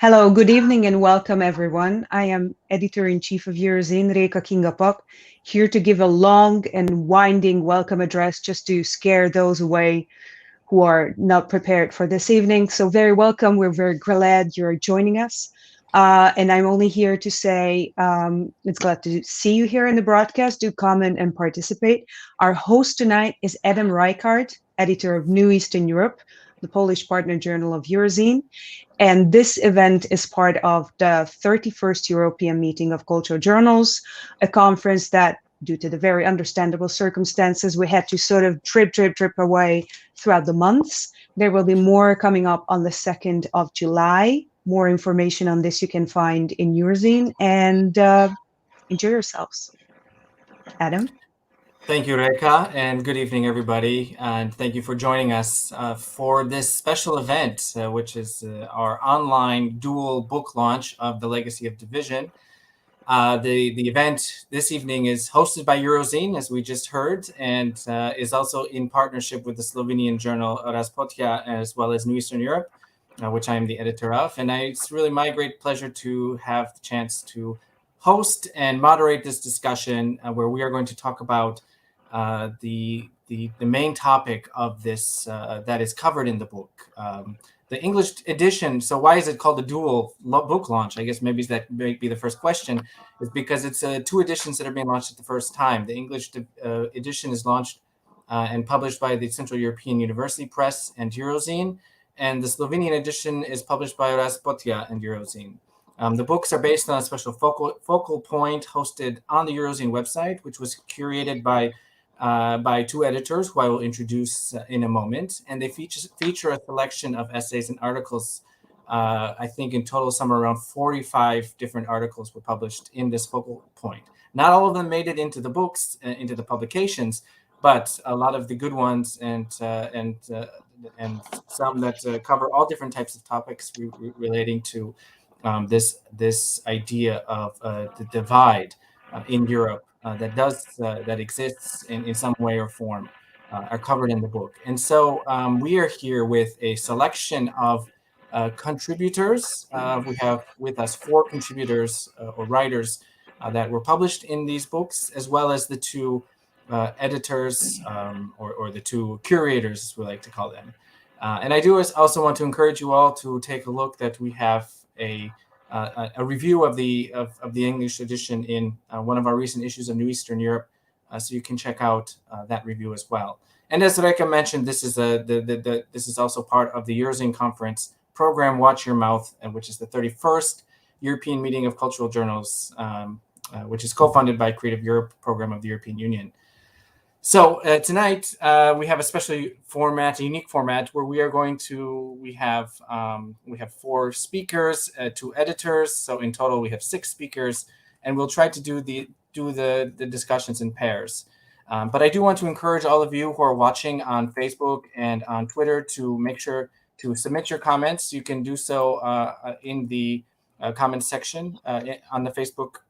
Hello, good evening and welcome everyone. I am Editor-in-Chief of Eurozine, Reichardt, here to give a long and winding welcome address just to scare those away who are not prepared for this evening. So very welcome. We're very glad you're joining us. And I'm only here to say it's glad to see you here in the broadcast. Do comment and participate. Our host tonight is Adam Reichardt, editor of New Eastern Europe, the Polish partner journal of Eurozine. And this event is part of the 31st European Meeting of Cultural Journals, a conference that, due to the very understandable circumstances, we had to sort of drip away throughout the months. There will be more coming up on the 2nd of July. More information on this you can find in Eurozine, and enjoy yourselves. Adam? Thank you, Reka, and good evening, everybody. And thank you for joining us for this special event, which is our online dual book launch of The Legacy of Division. The event this evening is hosted by Eurozine, as we just heard, and is also in partnership with the Slovenian journal Razpotia, as well as New Eastern Europe, which I am the editor of. And it's really my great pleasure to have the chance to host and moderate this discussion where we are going to talk about the main topic of this that is covered in the book. The English edition, so why is it called the dual book launch? I guess maybe that may be the first question, is because it's two editions that are being launched at the first time. The English edition is launched and published by the Central European University Press and Eurozine, and the Slovenian edition is published by Razpotia and Eurozine. The books are based on a special focal point hosted on the Eurozine website, which was curated by two editors who I will introduce in a moment. And they feature a selection of essays and articles. I think in total, somewhere around 45 different articles were published in this focal point. Not all of them made it into the books, into the publications, but a lot of the good ones and some that cover all different types of topics relating to this idea of the divide in Europe that exists in some way or form are covered in the book. And so we are here with a selection of contributors. We have with us 4 contributors or writers that were published in these books, as well as the 2 editors or the 2 curators, as we like to call them. And I do also want to encourage you all to take a look that we have a review of the English edition in one of our recent issues of New Eastern Europe, so you can check out that review as well. And as Reka mentioned, this is this is also part of the Eurozine conference program, Watch Your Mouth, which is the 31st European Meeting of Cultural Journals, which is co-funded by Creative Europe program of the European Union. So tonight we have a special format, a unique format, where we have 4 speakers, 2 editors. So in total we have 6 speakers, and we'll try to do the discussions in pairs. But I do want to encourage all of you who are watching on Facebook and on Twitter to make sure to submit your comments. You can do so in the comment section on the Facebook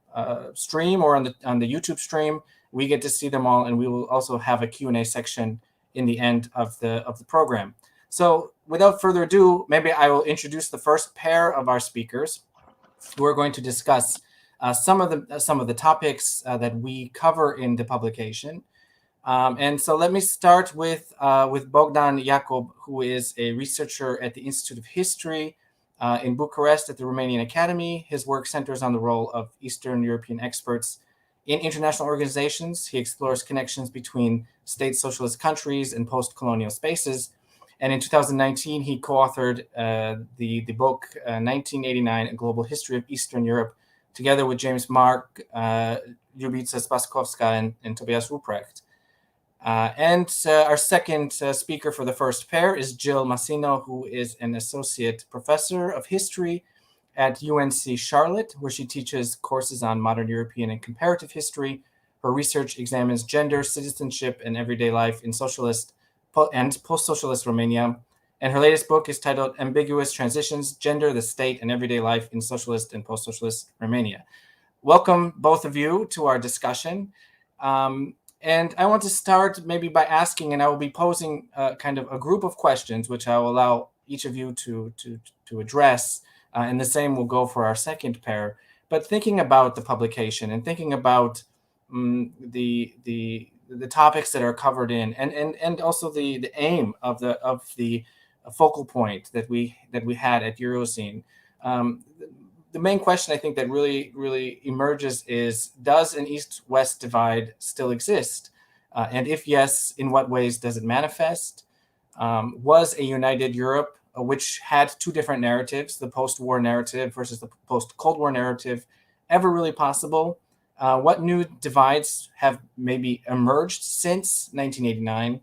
stream or on the YouTube stream. We get to see them all, and we will also have a Q&A section in the end of the program. So without further ado, maybe I will introduce the first pair of our speakers who are going to discuss some of the topics that we cover in the publication. And so let me start with Bogdan Iacob, who is a researcher at the Institute of History in Bucharest at the Romanian Academy. His work centers on the role of Eastern European experts in international organizations. He explores connections between state socialist countries and post-colonial spaces. And in 2019, he co-authored the book 1989, A Global History of Eastern Europe, together with James Mark, Ljubica Spaskovska, and Tobias Ruprecht. And our second speaker for the first pair is Jill Massino, who is an associate professor of history at UNC Charlotte, where she teaches courses on modern European and comparative history. Her research examines gender, citizenship, and everyday life in socialist and post-socialist Romania. And her latest book is titled Ambiguous Transitions, Gender, the State, and Everyday Life in Socialist and Post-Socialist Romania. Welcome, both of you, to our discussion. And I want to start maybe by asking, and I will be posing kind of a group of questions, which I will allow each of you to address And the same will go for our second pair. But thinking about the publication and thinking about the topics that are covered in, and also the aim of the focal point that we had at Eurozine. The main question I think that really emerges is, does an East-West divide still exist? And if yes, in what ways does it manifest? Was a united Europe, which had two different narratives, the post-war narrative versus the post-Cold War narrative, ever really possible? What new divides have maybe emerged since 1989?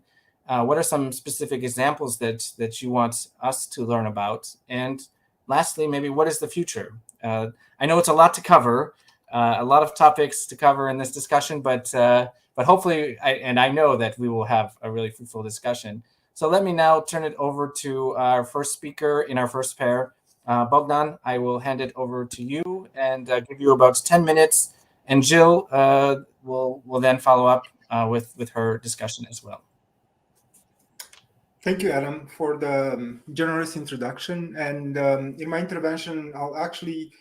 What are some specific examples that you want us to learn about? And lastly, maybe what is the future? I know it's a lot to cover, a lot of topics to cover in this discussion, but hopefully, I know that we will have a really fruitful discussion. So let me now turn it over to our first speaker in our first pair. Bogdan, I will hand it over to you and give you about 10 minutes. And Jill will then follow up with her discussion as well. Thank you, Adam, for the generous introduction. And in my intervention, I'll actually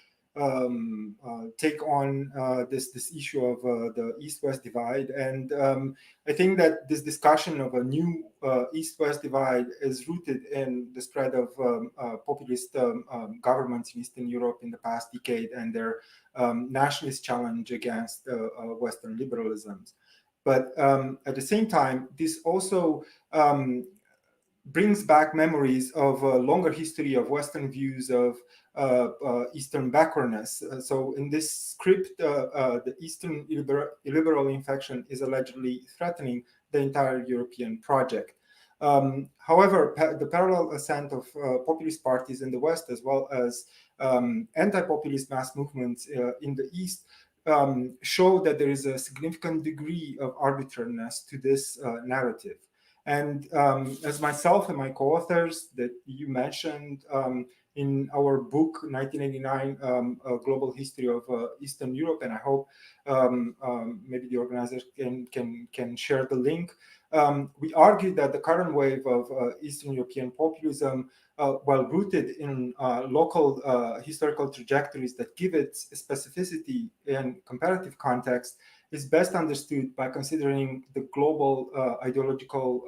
take on this issue of the East-West divide. And I think that this discussion of a new East-West divide is rooted in the spread of populist governments in Eastern Europe in the past decade and their nationalist challenge against Western liberalisms. But at the same time, this also brings back memories of a longer history of Western views of Eastern backwardness. So in this script, the Eastern illiberal infection is allegedly threatening the entire European project. However, the parallel ascent of populist parties in the West, as well as anti-populist mass movements in the East, show that there is a significant degree of arbitrariness to this narrative. And as myself and my co-authors that you mentioned in our book, 1989, Global History of Eastern Europe, and I hope maybe the organizers can share the link, we argue that the current wave of Eastern European populism, while rooted in local historical trajectories that give it specificity and comparative context, is best understood by considering the global ideological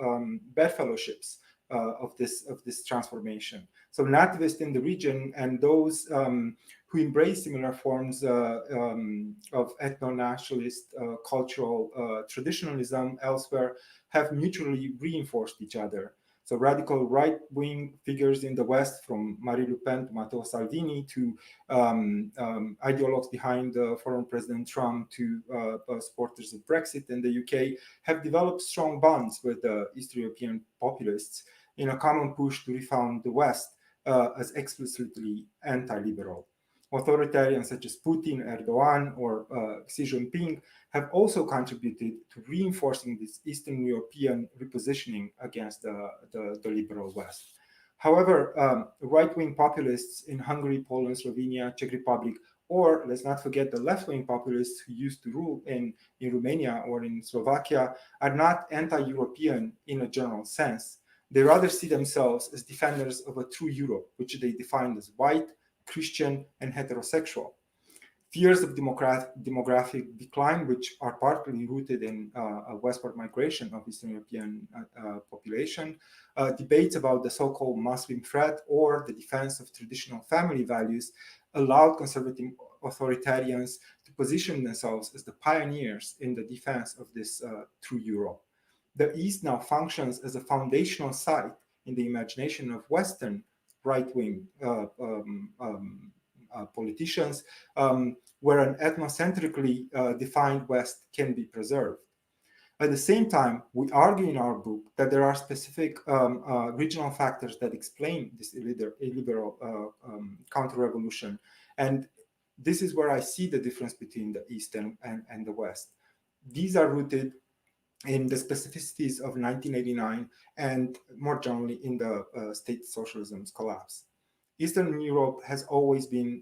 bedfellowships of this transformation. So nativists in the region and those who embrace similar forms of ethno-nationalist cultural traditionalism elsewhere have mutually reinforced each other. So radical right-wing figures in the West, from Marine Le Pen to Matteo Salvini, to ideologues behind former President Trump, to supporters of Brexit in the UK, have developed strong bonds with Eastern European populists in a common push to refound the West as explicitly anti-liberal. Authoritarians such as Putin, Erdogan, or Xi Jinping have also contributed to reinforcing this Eastern European repositioning against the liberal West. However, right-wing populists in Hungary, Poland, Slovenia, Czech Republic, or let's not forget the left-wing populists who used to rule in Romania or in Slovakia, are not anti-European in a general sense. They rather see themselves as defenders of a true Europe, which they define as white, Christian, and heterosexual. Fears of demographic decline, which are partly rooted in a westward migration of Eastern European population, debates about the so-called Muslim threat or the defense of traditional family values allowed conservative authoritarians to position themselves as the pioneers in the defense of this true Europe. The East now functions as a foundational site in the imagination of Western right-wing politicians, where an ethnocentrically defined West can be preserved. At the same time, we argue in our book that there are specific regional factors that explain this illiberal counter-revolution. And this is where I see the difference between the East and the West. These are rooted in the specificities of 1989 and more generally in the state socialism's collapse. Eastern Europe has always been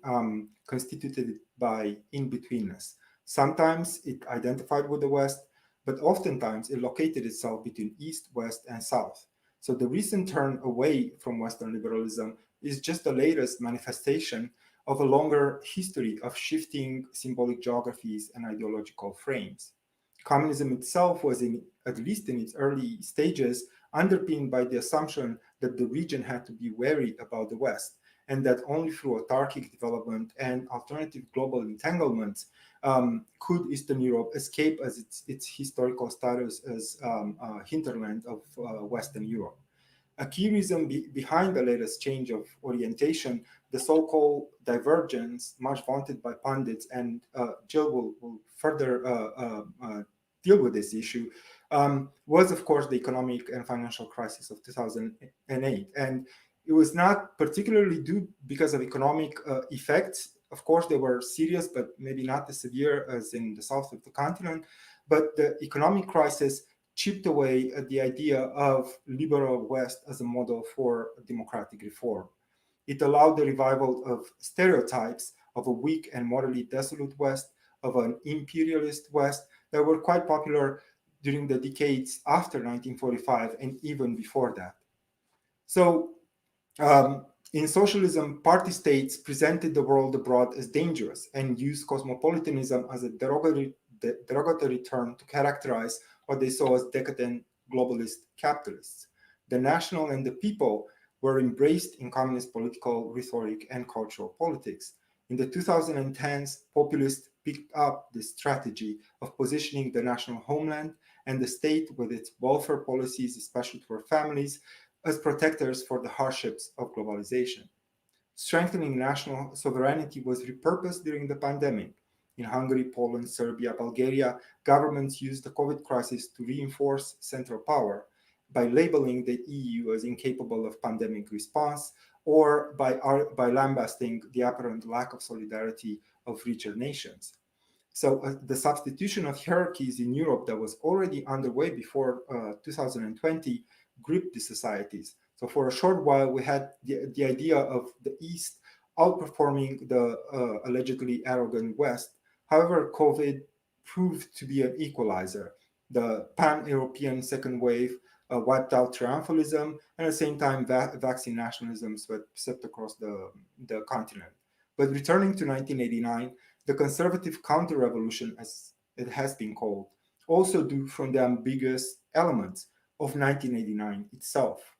constituted by in-betweenness. Sometimes it identified with the West, but oftentimes it located itself between East, West, and South. So the recent turn away from Western liberalism is just the latest manifestation of a longer history of shifting symbolic geographies and ideological frames. Communism itself was, at least in its early stages, underpinned by the assumption that the region had to be wary about the West, and that only through autarkic development and alternative global entanglements could Eastern Europe escape as its historical status as hinterland of Western Europe. A key reason behind the latest change of orientation, the so-called divergence, much vaunted by pundits, and Jill will further deal with this issue, was of course the economic and financial crisis of 2008. And it was not particularly due because of economic effects. Of course, they were serious, but maybe not as severe as in the south of the continent. But the economic crisis chipped away at the idea of liberal West as a model for democratic reform. It allowed the revival of stereotypes of a weak and morally dissolute West, of an imperialist West, that were quite popular during the decades after 1945 and even before that. So in socialism, party states presented the world abroad as dangerous and used cosmopolitanism as a derogatory term to characterize what they saw as decadent globalist capitalists. The national and the people were embraced in communist political rhetoric and cultural politics. In the 2010s, populists picked up this strategy of positioning the national homeland and the state with its welfare policies, especially for families, as protectors for the hardships of globalization. Strengthening national sovereignty was repurposed during the pandemic. In Hungary, Poland, Serbia, Bulgaria, governments used the COVID crisis to reinforce central power by labeling the EU as incapable of pandemic response, or by lambasting the apparent lack of solidarity of richer nations. So the substitution of hierarchies in Europe that was already underway before 2020 gripped the societies. So for a short while, we had the idea of the East outperforming the allegedly arrogant West. However, COVID proved to be an equalizer. The pan-European second wave wiped out triumphalism, and at the same time, vaccine nationalism swept across the continent. But returning to 1989, the conservative counter-revolution, as it has been called, also drew from the ambiguous elements of 1989 itself.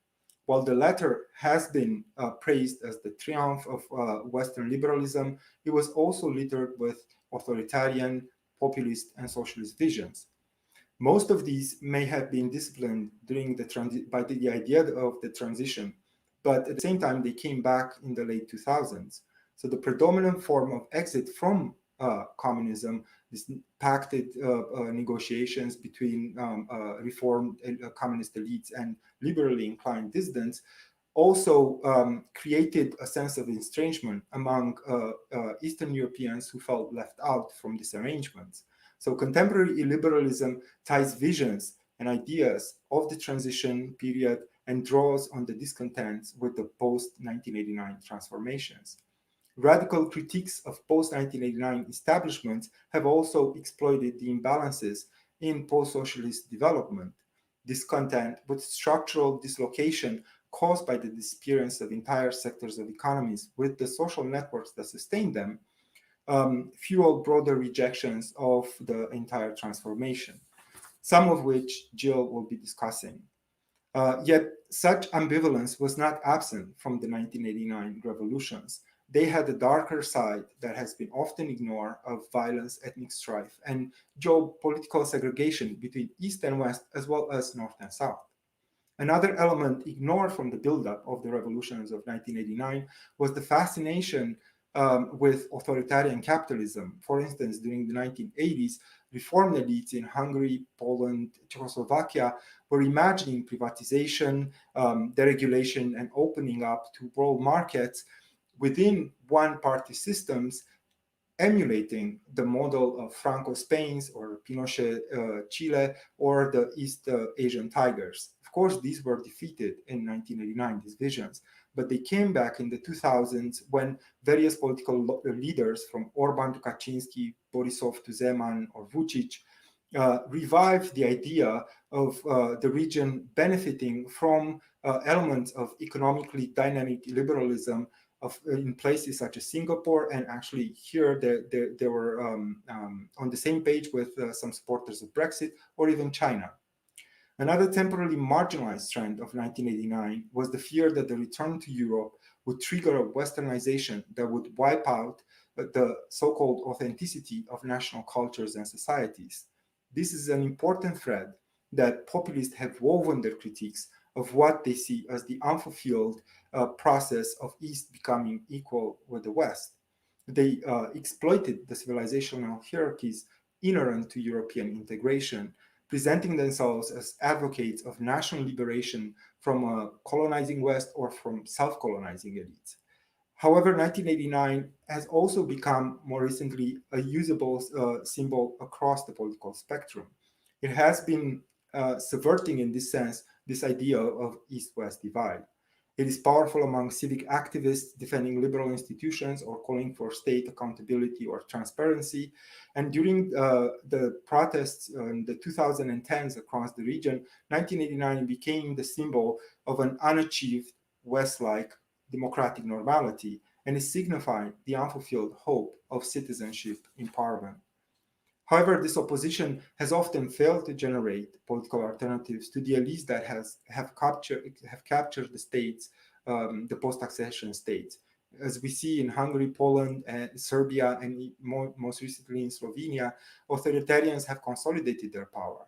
While the latter has been praised as the triumph of Western liberalism, it was also littered with authoritarian, populist, and socialist visions. Most of these may have been disciplined during by the idea of the transition, but at the same time, they came back in the late 2000s. So the predominant form of exit from communism, this pacted negotiations between reformed communist elites and liberally inclined dissidents, also created a sense of estrangement among Eastern Europeans who felt left out from these arrangements. So contemporary illiberalism ties visions and ideas of the transition period and draws on the discontents with the post-1989 transformations. Radical critiques of post-1989 establishments have also exploited the imbalances in post-socialist development, discontent with structural dislocation caused by the disappearance of entire sectors of economies with the social networks that sustain them, fueled broader rejections of the entire transformation, some of which Jill will be discussing. Yet such ambivalence was not absent from the 1989 revolutions. They had a darker side that has been often ignored of violence, ethnic strife, and geopolitical segregation between East and West, as well as North and South. Another element ignored from the buildup of the revolutions of 1989 was the fascination with authoritarian capitalism. For instance, during the 1980s, reform elites in Hungary, Poland, Czechoslovakia were imagining privatization, deregulation, and opening up to world markets within one-party systems, emulating the model of Franco Spain's or Pinochet Chile or the East Asian tigers. Of course, these were defeated in 1989, these visions, but they came back in the 2000s when various political leaders from Orbán to Kaczynski, Borisov to Zeman or Vučić revived the idea of the region benefiting from elements of economically dynamic liberalism in places such as Singapore, and actually here they were on the same page with some supporters of Brexit, or even China. Another temporarily marginalized trend of 1989 was the fear that the return to Europe would trigger a westernization that would wipe out the so-called authenticity of national cultures and societies. This is an important thread that populists have woven their critiques of what they see as the unfulfilled process of East becoming equal with the West. They exploited the civilizational hierarchies inherent to European integration, presenting themselves as advocates of national liberation from a colonizing West or from self-colonizing elites. However, 1989 has also become more recently a usable symbol across the political spectrum. It has been subverting, in this sense, this idea of East-West divide. It is powerful among civic activists defending liberal institutions or calling for state accountability or transparency. And during the protests in the 2010s across the region, 1989 became the symbol of an unachieved West-like democratic normality, and it signified the unfulfilled hope of citizenship empowerment. However, this opposition has often failed to generate political alternatives to the elites that have captured the states, the post-accession states. As we see in Hungary, Poland, and Serbia, and most recently in Slovenia, authoritarians have consolidated their power.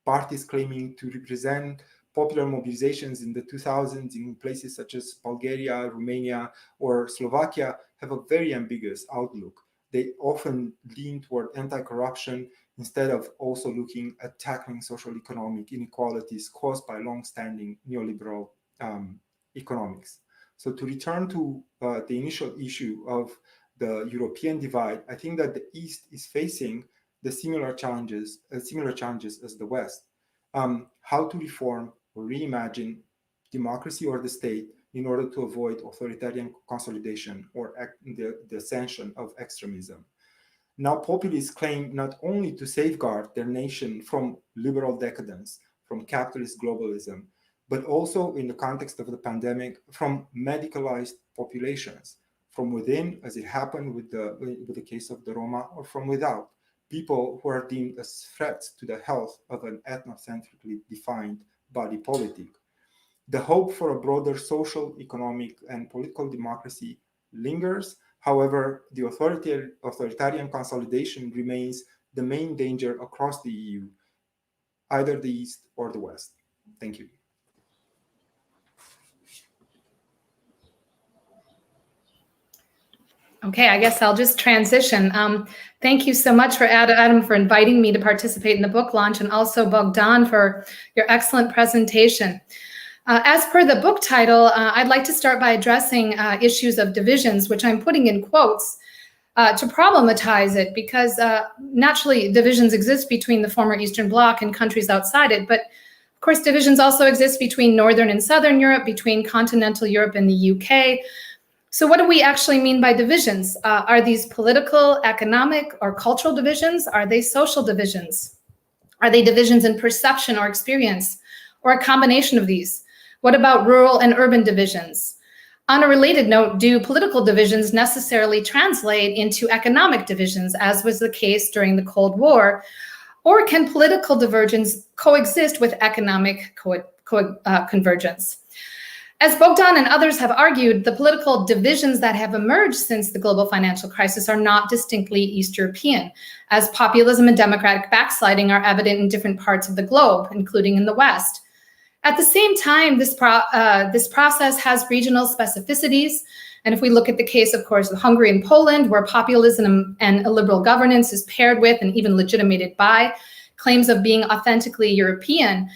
Parties claiming to represent popular mobilizations in the 2000s in places such as Bulgaria, Romania, or Slovakia have a very ambiguous outlook. They often lean toward anti-corruption instead of also looking at tackling social economic inequalities caused by long-standing neoliberal economics. So to return to the initial issue of the European divide, I think that the East is facing the similar challenges as the West. How to reform or reimagine democracy or the state in order to avoid authoritarian consolidation or the ascension of extremism. Now, populists claim not only to safeguard their nation from liberal decadence, from capitalist globalism, but also in the context of the pandemic, from medicalized populations, from within, as it happened with the case of the Roma, or from without, people who are deemed as threats to the health of an ethnocentrically defined body politic. The hope for a broader social, economic, and political democracy lingers. However, the authoritarian consolidation remains the main danger across the EU, either the East or the West. Thank you. Okay, I guess I'll just transition. Thank you so much for Adam for inviting me to participate in the book launch, and also Bogdan for your excellent presentation. As per the book title, I'd like to start by addressing issues of divisions, which I'm putting in quotes to problematize it, because naturally divisions exist between the former Eastern Bloc and countries outside it. But of course, divisions also exist between Northern and Southern Europe, between continental Europe and the UK. So what do we actually mean by divisions? Are these political, economic, or cultural divisions? Are they social divisions? Are they divisions in perception or experience, or a combination of these? What about rural and urban divisions? On a related note, do political divisions necessarily translate into economic divisions, as was the case during the Cold War? Or can political divergence coexist with economic convergence? As Bogdan and others have argued, the political divisions that have emerged since the global financial crisis are not distinctly East European, as populism and democratic backsliding are evident in different parts of the globe, including in the West. At the same time, this process has regional specificities. And if we look at the case, of course, of Hungary and Poland, where populism and illiberal governance is paired with and even legitimated by claims of being authentically European,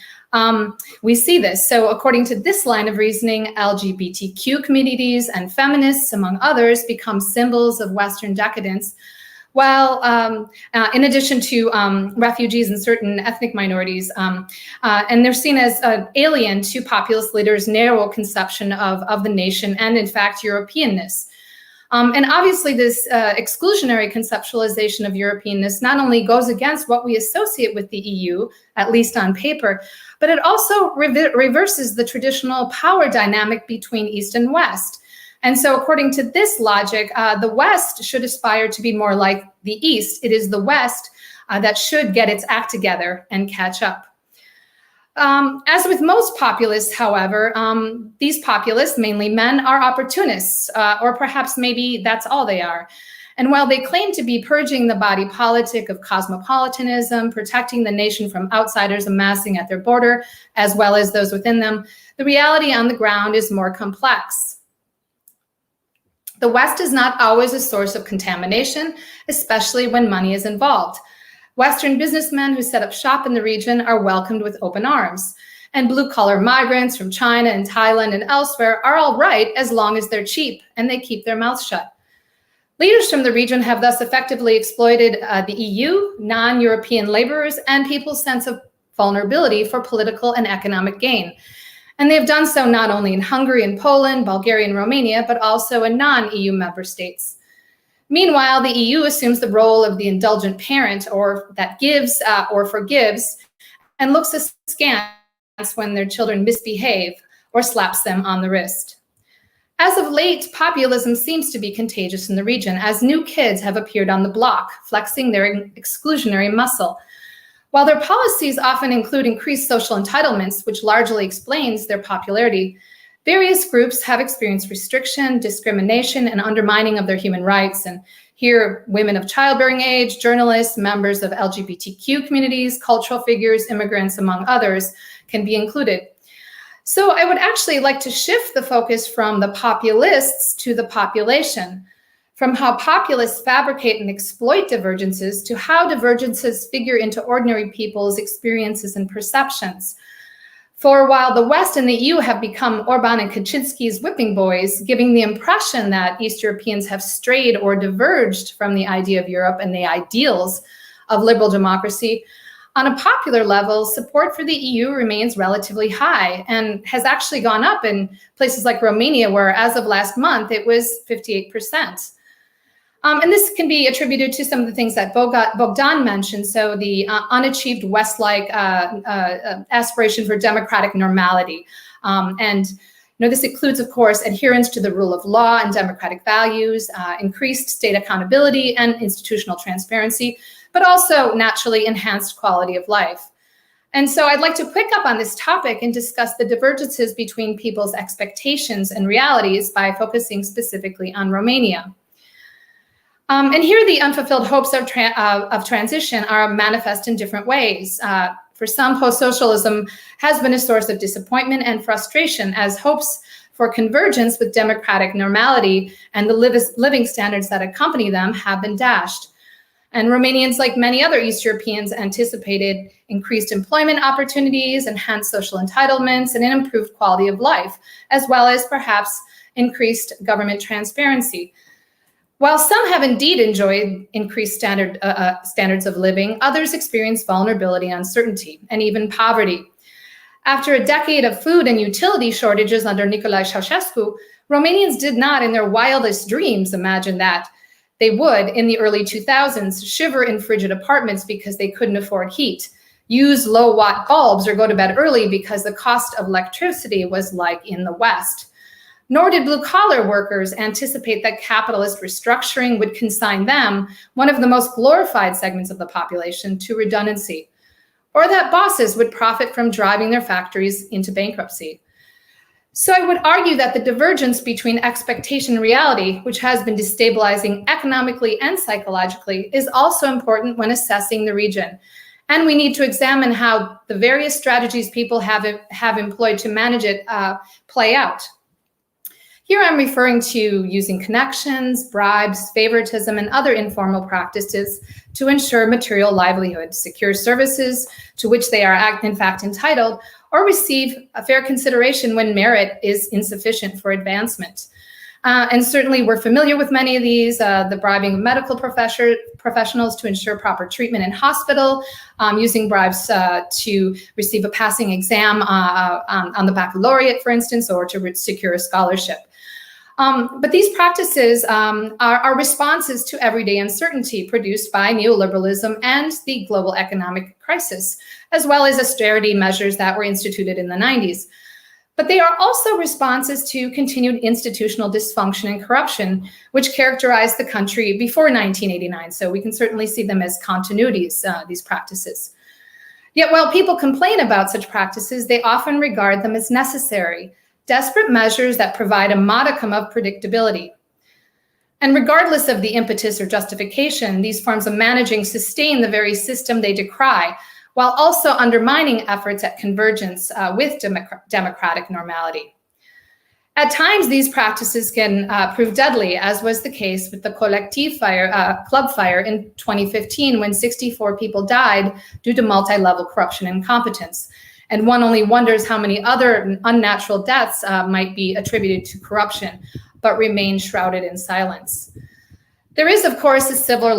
we see this. So according to this line of reasoning, LGBTQ communities and feminists, among others, become symbols of Western decadence, while in addition to refugees and certain ethnic minorities, and they're seen as alien to populist leaders' narrow conception of the nation and, in fact, Europeanness. And obviously this exclusionary conceptualization of Europeanness not only goes against what we associate with the EU, at least on paper, but it also reverses the traditional power dynamic between East and West. And so according to this logic, the West should aspire to be more like the East. It is the West that should get its act together and catch up. As with most populists, however, these populists, mainly men, are opportunists, or perhaps maybe that's all they are. And while they claim to be purging the body politic of cosmopolitanism, protecting the nation from outsiders amassing at their border, as well as those within them, the reality on the ground is more complex. The West is not always a source of contamination, especially when money is involved. Western businessmen who set up shop in the region are welcomed with open arms. And blue-collar migrants from China and Thailand and elsewhere are all right as long as they're cheap and they keep their mouths shut. Leaders from the region have thus effectively exploited the EU, non-European laborers, and people's sense of vulnerability for political and economic gain. And they have done so not only in Hungary and Poland, Bulgaria and Romania, but also in non-EU member states. Meanwhile, the EU assumes the role of the indulgent parent, or that gives or forgives, and looks askance when their children misbehave or slaps them on the wrist. As of late, populism seems to be contagious in the region, as new kids have appeared on the block, flexing their exclusionary muscle. While their policies often include increased social entitlements, which largely explains their popularity, various groups have experienced restriction, discrimination, and undermining of their human rights. And here, women of childbearing age, journalists, members of LGBTQ communities, cultural figures, immigrants, among others, can be included. So I would actually like to shift the focus from the populists to the population, from how populists fabricate and exploit divergences to how divergences figure into ordinary people's experiences and perceptions. For while the West and the EU have become Orbán and Kaczynski's whipping boys, giving the impression that East Europeans have strayed or diverged from the idea of Europe and the ideals of liberal democracy, on a popular level, support for the EU remains relatively high and has actually gone up in places like Romania, where as of last month, it was 58%. And this can be attributed to some of the things that Bogdan mentioned. So the unachieved West-like aspiration for democratic normality. And this includes, of course, adherence to the rule of law and democratic values, increased state accountability and institutional transparency, but also naturally enhanced quality of life. And so I'd like to pick up on this topic and discuss the divergences between people's expectations and realities by focusing specifically on Romania. And here the unfulfilled hopes of transition are manifest in different ways. For some, post-socialism has been a source of disappointment and frustration, as hopes for convergence with democratic normality and the living standards that accompany them have been dashed. And Romanians, like many other East Europeans, anticipated increased employment opportunities, enhanced social entitlements, and an improved quality of life, as well as perhaps increased government transparency. While some have indeed enjoyed increased standards of living, others experience vulnerability, uncertainty, and even poverty. After a decade of food and utility shortages under Nicolae Ceausescu, Romanians did not in their wildest dreams imagine that they would, in the early 2000s, shiver in frigid apartments because they couldn't afford heat, use low-watt bulbs, or go to bed early because the cost of electricity was like in the West. Nor did blue-collar workers anticipate that capitalist restructuring would consign them, one of the most glorified segments of the population, to redundancy, or that bosses would profit from driving their factories into bankruptcy. So I would argue that the divergence between expectation and reality, which has been destabilizing economically and psychologically, is also important when assessing the region. And we need to examine how the various strategies people have employed to manage it play out. Here I'm referring to using connections, bribes, favoritism, and other informal practices to ensure material livelihood, secure services to which they are in fact entitled, or receive a fair consideration when merit is insufficient for advancement. And certainly we're familiar with many of these, the bribing of medical professionals to ensure proper treatment in hospital, using bribes to receive a passing exam on the baccalaureate, for instance, or to secure a scholarship. But these practices are responses to everyday uncertainty produced by neoliberalism and the global economic crisis, as well as austerity measures that were instituted in the 90s. But they are also responses to continued institutional dysfunction and corruption, which characterized the country before 1989. So we can certainly see them as continuities, these practices. Yet while people complain about such practices, they often regard them as necessary, desperate measures that provide a modicum of predictability. And regardless of the impetus or justification, these forms of managing sustain the very system they decry, while also undermining efforts at convergence with democratic normality. At times, these practices can prove deadly, as was the case with the collective club fire in 2015, when 64 people died due to multi-level corruption and incompetence. And one only wonders how many other unnatural deaths might be attributed to corruption, but remain shrouded in silence. There is, of course, a silver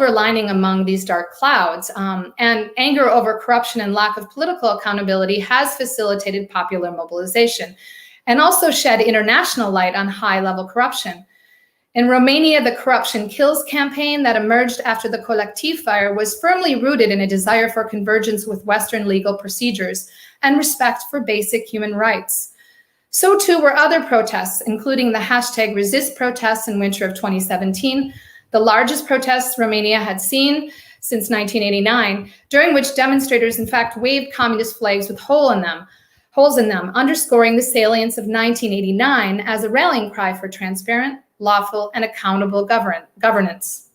lining among these dark clouds, and anger over corruption and lack of political accountability has facilitated popular mobilization and also shed international light on high-level corruption. In Romania, the Corruption Kills campaign that emerged after the collective fire was firmly rooted in a desire for convergence with Western legal procedures and respect for basic human rights. So too were other protests, including the hashtag Resist protests in winter of 2017, the largest protests Romania had seen since 1989, during which demonstrators in fact waved communist flags with holes in them, underscoring the salience of 1989 as a rallying cry for transparent, lawful, and accountable governance.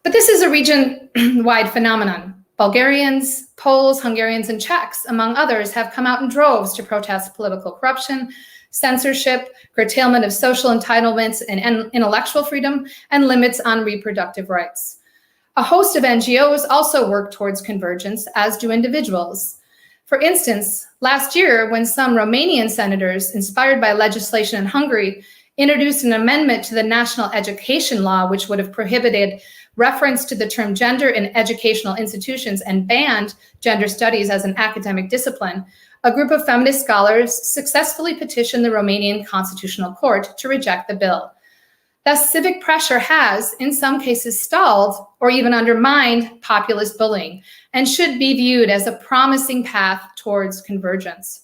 But this is a region-wide phenomenon. Bulgarians, Poles, Hungarians, and Czechs, among others, have come out in droves to protest political corruption, censorship, curtailment of social entitlements and intellectual freedom, and limits on reproductive rights. A host of NGOs also work towards convergence, as do individuals. For instance, last year, when some Romanian senators, inspired by legislation in Hungary, introduced an amendment to the national education law, which would have prohibited reference to the term gender in educational institutions and banned gender studies as an academic discipline, a group of feminist scholars successfully petitioned the Romanian Constitutional Court to reject the bill. Thus, civic pressure has, in some cases, stalled or even undermined populist bullying and should be viewed as a promising path towards convergence.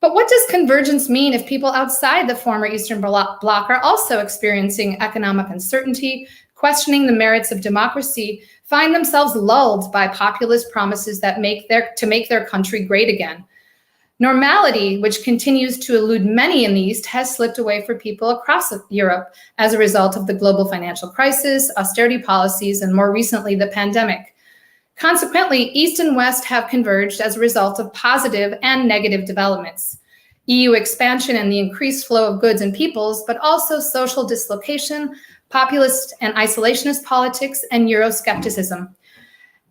But what does convergence mean if people outside the former Eastern Bloc are also experiencing economic uncertainty, questioning the merits of democracy, find themselves lulled by populist promises that make their country great again? Normality, which continues to elude many in the East, has slipped away for people across Europe as a result of the global financial crisis, austerity policies, and more recently, the pandemic. Consequently, East and West have converged as a result of positive and negative developments. EU expansion and the increased flow of goods and peoples, but also social dislocation, populist and isolationist politics, and Euroscepticism.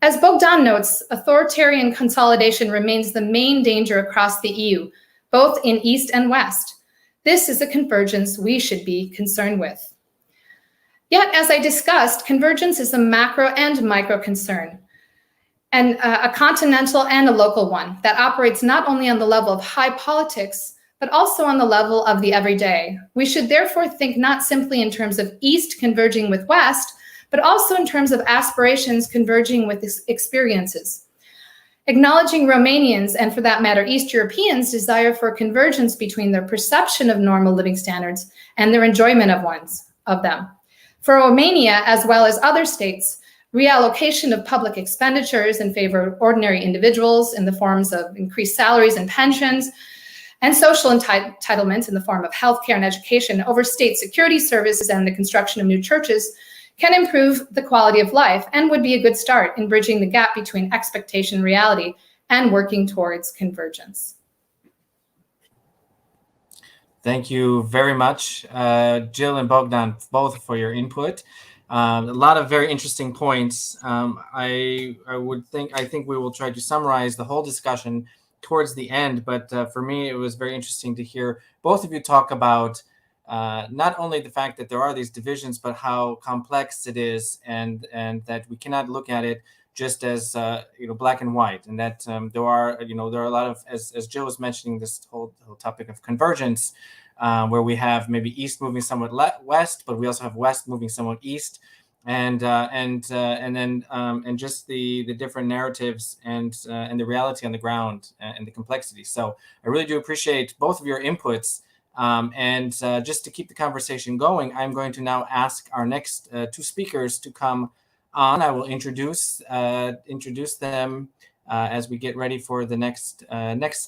As Bogdan notes, authoritarian consolidation remains the main danger across the EU, both in East and West. This is a convergence we should be concerned with. Yet, as I discussed, convergence is a macro and micro concern, and a continental and a local one that operates not only on the level of high politics, but also on the level of the everyday. We should therefore think not simply in terms of East converging with West, but also in terms of aspirations converging with experiences. Acknowledging Romanians, and for that matter, East Europeans' desire for convergence between their perception of normal living standards and their enjoyment of them. For Romania, as well as other states, reallocation of public expenditures in favor of ordinary individuals in the forms of increased salaries and pensions, and social entitlements in the form of healthcare and education over state security services and the construction of new churches can improve the quality of life and would be a good start in bridging the gap between expectation and reality and working towards convergence. Thank you very much, Jill and Bogdan, both for your input. A lot of very interesting points. I think we will try to summarize the whole discussion towards the end, but for me, it was very interesting to hear both of you talk about not only the fact that there are these divisions, but how complex it is, and that we cannot look at it just as black and white, and that there are a lot of, as Jill was mentioning, this whole topic of convergence. where we have maybe east moving somewhat west, but we also have west moving somewhat east, and just the different narratives and the reality on the ground and the complexity. So I really do appreciate both of your inputs. Just to keep the conversation going, I'm going to now ask our next two speakers to come on. I will introduce them as we get ready for the next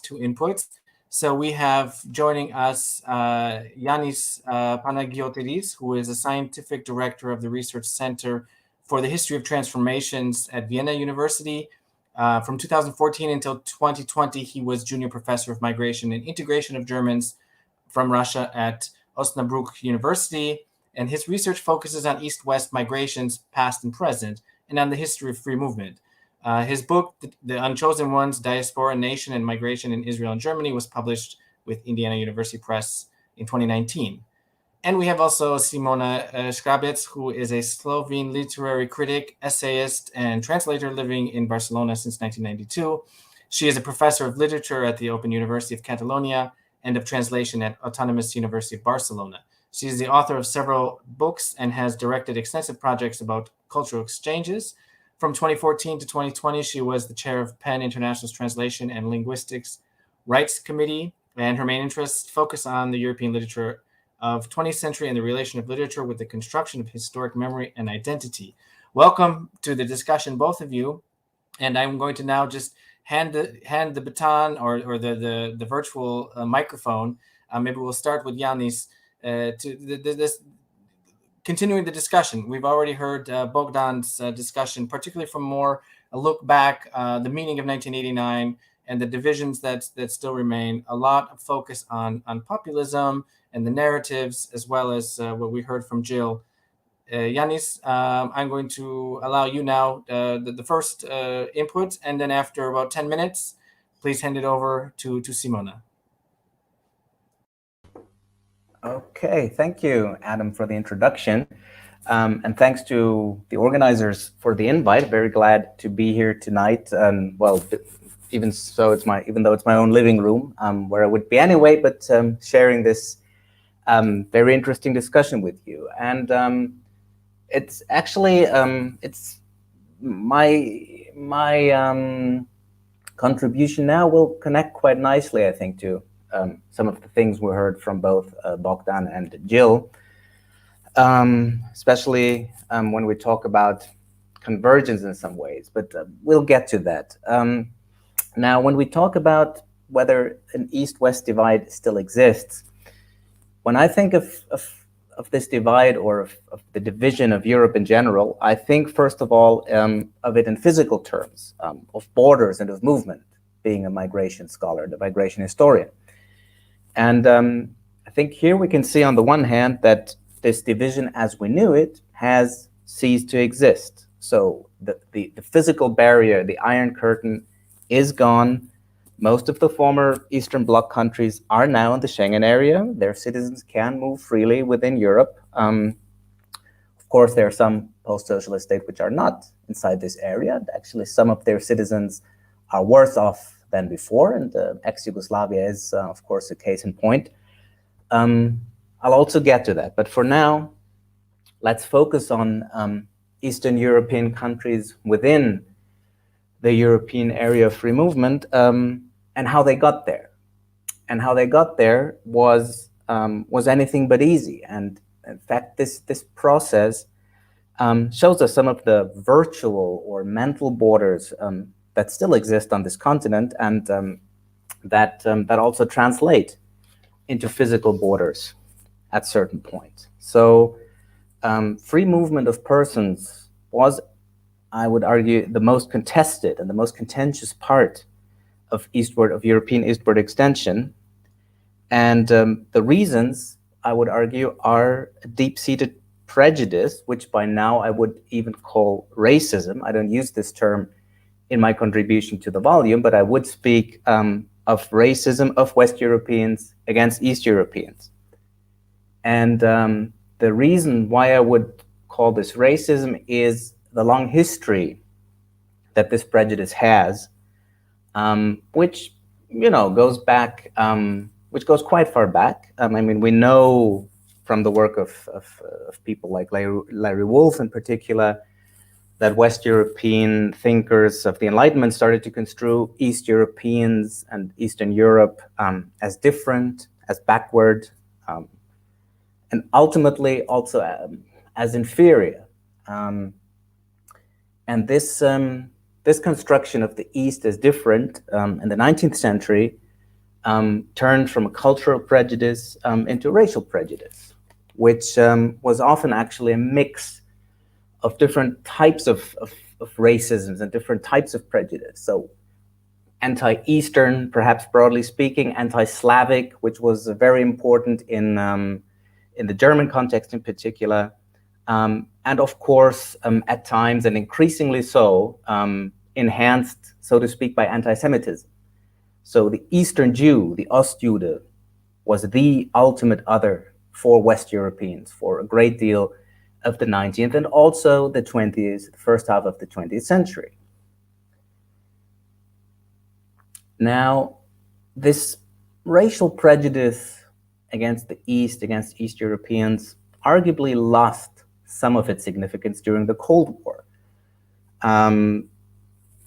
two inputs. So we have joining us Jannis Panagiotidis, who is a scientific director of the Research Center for the History of Transformations at Vienna University. From 2014 until 2020, he was junior professor of migration and integration of Germans from Russia at Osnabrück University. And his research focuses on East-West migrations, past and present, and on the history of free movement. His book, The Unchosen Ones, Diaspora, Nation, and Migration in Israel and Germany, was published with Indiana University Press in 2019. And we have also Simona Skrabec, who is a Slovene literary critic, essayist, and translator living in Barcelona since 1992. She is a professor of literature at the Open University of Catalonia and of translation at Autonomous University of Barcelona. She is the author of several books and has directed extensive projects about cultural exchanges. From 2014 to 2020, she was the chair of PEN International's Translation and Linguistics Rights Committee, and her main interests focus on the European literature of 20th century and the relation of literature with the construction of historic memory and identity. Welcome to the discussion, both of you. And I'm going to now just hand the baton or the virtual microphone. Maybe we'll start with Jannis this. Continuing the discussion, we've already heard Bogdan's discussion, particularly from more a look back, the meaning of 1989 and the divisions that still remain. A lot of focus on populism and the narratives, as well as what we heard from Jill. Jannis, I'm going to allow you now the first input, and then after about 10 minutes, please hand it over to Simona. Okay, thank you, Adam, for the introduction. And thanks to the organizers for the invite. Very glad to be here tonight. Well, even though it's my own living room, where I would be anyway, but sharing this very interesting discussion with you. And it's actually it's my contribution now will connect quite nicely, I think, to some of the things we heard from both Bogdan and Jill, especially when we talk about convergence in some ways, but we'll get to that. Now, when we talk about whether an East-West divide still exists, when I think of this divide or of the division of Europe in general, I think, first of all, of it in physical terms, of borders and of movement, being a migration scholar, the migration historian. And I think here we can see on the one hand that this division as we knew it has ceased to exist. So the physical barrier, the Iron Curtain, is gone. Most of the former Eastern Bloc countries are now in the Schengen area. Their citizens can move freely within Europe. Of course, there are some post-socialist states which are not inside this area. Actually, some of their citizens are worse off than before, and ex-Yugoslavia is, of course, a case in point. I'll also get to that, but for now, let's focus on Eastern European countries within the European area of free movement and how they got there. And how they got there was anything but easy. And in fact, this process shows us some of the virtual or mental borders that still exist on this continent, and that also translate into physical borders at certain points. So free movement of persons was, I would argue, the most contested and the most contentious part of European eastward extension. And the reasons, I would argue, are a deep-seated prejudice, which by now I would even call racism. I don't use this term in my contribution to the volume, but I would speak of racism of West Europeans against East Europeans. And the reason why I would call this racism is the long history that this prejudice has, which, goes back which goes quite far back. I mean, we know from the work of people like Larry Wolff in particular, that West European thinkers of the Enlightenment started to construe East Europeans and Eastern Europe as different, as backward, and ultimately also as inferior. And this construction of the East as different in the 19th century turned from a cultural prejudice into racial prejudice, which was often actually a mix of different types of racisms and different types of prejudice. So anti-Eastern, perhaps broadly speaking, anti-Slavic, which was very important in the German context in particular, and of course, at times, and increasingly so, enhanced, so to speak, by anti-Semitism. So the Eastern Jew, the Ostjude, was the ultimate other for West Europeans for a great deal of the 19th and also the 20th, the first half of the 20th century. Now, this racial prejudice against the East, against East Europeans, arguably lost some of its significance during the Cold War,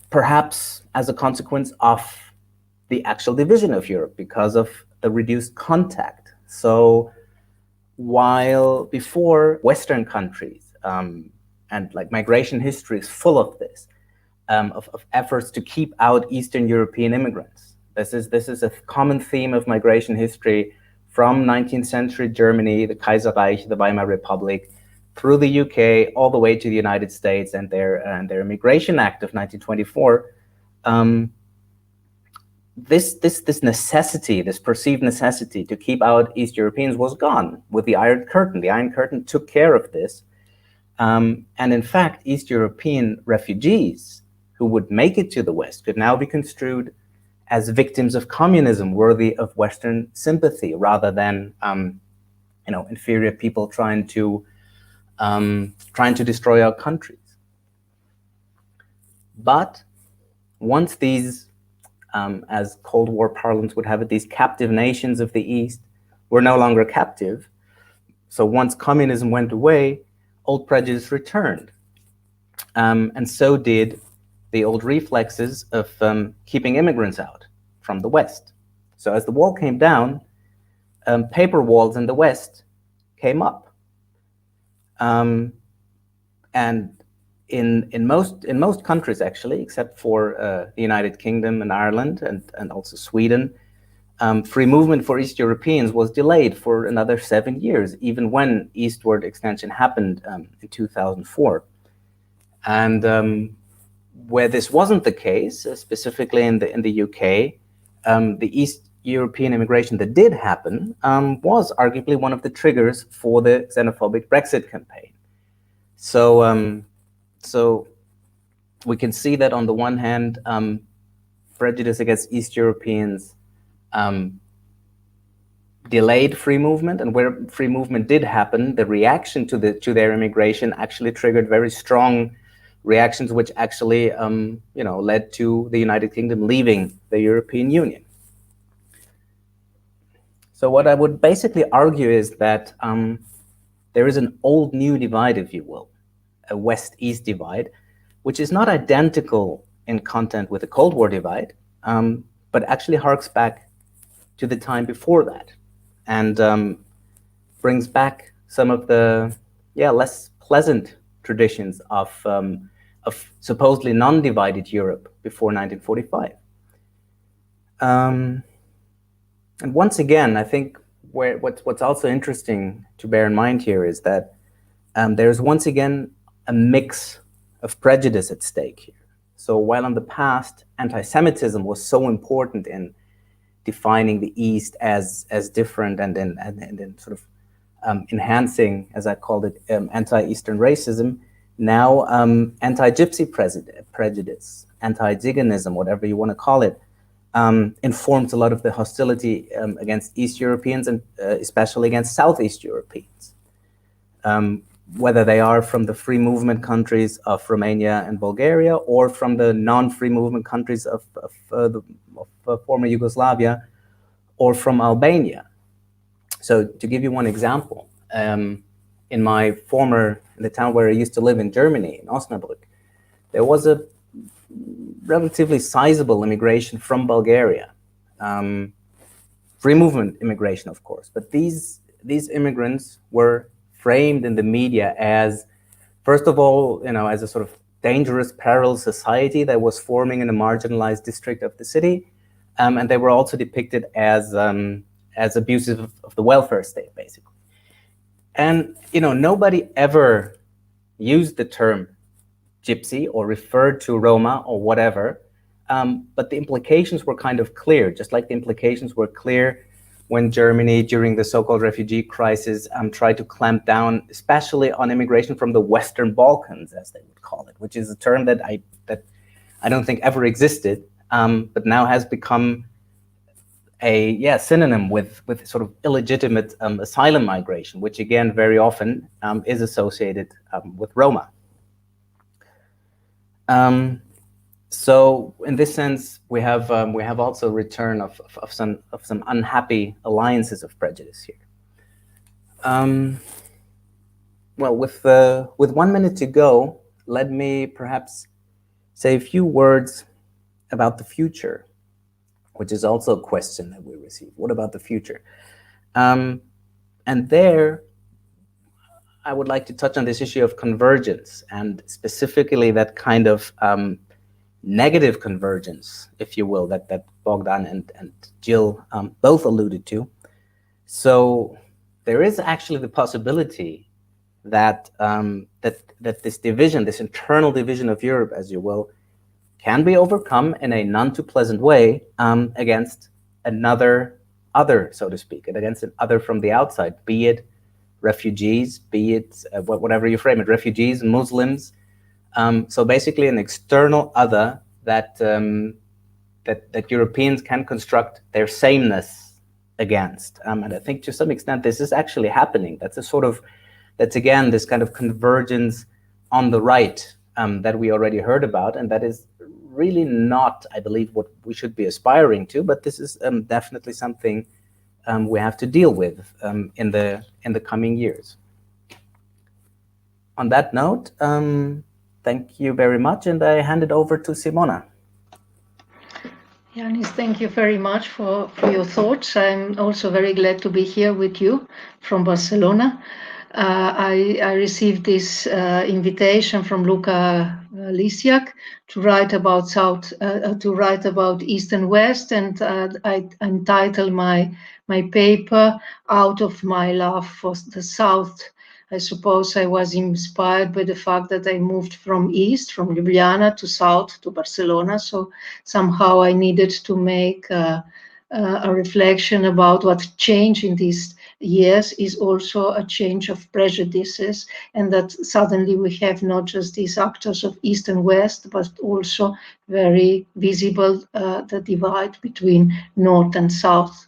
perhaps as a consequence of the actual division of Europe because of the reduced contact. So while before Western countries, and like migration history is full of this, of efforts to keep out Eastern European immigrants. This is a common theme of migration history from 19th century Germany, the Kaiserreich, the Weimar Republic, through the UK, all the way to the United States and their Immigration Act of 1924. This necessity, this perceived necessity to keep out East Europeans was gone with the Iron Curtain. The Iron Curtain took care of this. And in fact, East European refugees who would make it to the West could now be construed as victims of communism worthy of Western sympathy rather than inferior people trying to destroy our countries. But once these as Cold War parlance would have it, these captive nations of the East were no longer captive. So once communism went away, old prejudice returned. And so did the old reflexes of keeping immigrants out from the West. So as the wall came down, paper walls in the West came up. And in most countries, actually, except for the United Kingdom and Ireland and also Sweden, free movement for East Europeans was delayed for another 7 years, even when eastward extension happened in 2004. And where this wasn't the case, specifically in the UK, the East European immigration that did happen was arguably one of the triggers for the xenophobic Brexit campaign. So we can see that on the one hand, prejudice against East Europeans delayed free movement, and where free movement did happen, the reaction to their immigration actually triggered very strong reactions, which actually led to the United Kingdom leaving the European Union. So what I would basically argue is that there is an old-new divide, if you will, a West-East divide, which is not identical in content with the Cold War divide, but actually harks back to the time before that, and brings back some of the less pleasant traditions of supposedly non-divided Europe before 1945. And once again, I think what's also interesting to bear in mind here is that there's once again a mix of prejudice at stake here. So while in the past, anti-Semitism was so important in defining the East as different and in sort of enhancing, as I called it, anti-Eastern racism, now anti-Gypsy prejudice, anti-Ziganism, whatever you want to call it, informs a lot of the hostility against East Europeans and especially against Southeast Europeans. Whether they are from the free movement countries of Romania and Bulgaria or from the non-free movement countries of former Yugoslavia, or from Albania. So to give you one example, in the town where I used to live in Germany, in Osnabrück, there was a relatively sizable immigration from Bulgaria. Free movement immigration, of course, but these immigrants were framed in the media as, first of all, as a sort of dangerous parallel society that was forming in a marginalized district of the city, and they were also depicted as abusive of the welfare state, basically. And nobody ever used the term gypsy or referred to Roma or whatever, but the implications were kind of clear, just like the implications were clear when Germany, during the so-called refugee crisis, tried to clamp down, especially on immigration from the Western Balkans, as they would call it, which is a term that I don't think ever existed, but now has become a synonym with sort of illegitimate asylum migration, which again very often is associated with Roma. So in this sense, we have also a return of some unhappy alliances of prejudice here. Well, with 1 minute to go, let me perhaps say a few words about the future, which is also a question that we received. What about the future? And there, I would like to touch on this issue of convergence, and specifically that kind of negative convergence, if you will, that Bogdan and Jill both alluded to. So there is actually the possibility that this division, this internal division of Europe, as you will, can be overcome in a none too pleasant way against other, so to speak, and against an other from the outside, be it refugees, be it whatever you frame it, refugees, Muslims. So basically an external other that Europeans can construct their sameness against. And I think to some extent this is actually happening. That's again this kind of convergence on the right that we already heard about, and that is really not, I believe, what we should be aspiring to, but this is definitely something we have to deal with in the coming years. On that note, thank you very much, and I hand it over to Simona. Jannis, thank you very much for your thoughts. I'm also very glad to be here with you from Barcelona. I received this invitation from Luka Lisjak to write about East and West, and I entitled my paper "Out of My Love for the South." I suppose I was inspired by the fact that I moved from East, from Ljubljana to South, to Barcelona. So somehow I needed to make a reflection about what changed in these years is also a change of prejudices, and that suddenly we have not just these actors of East and West, but also very visible the divide between North and South.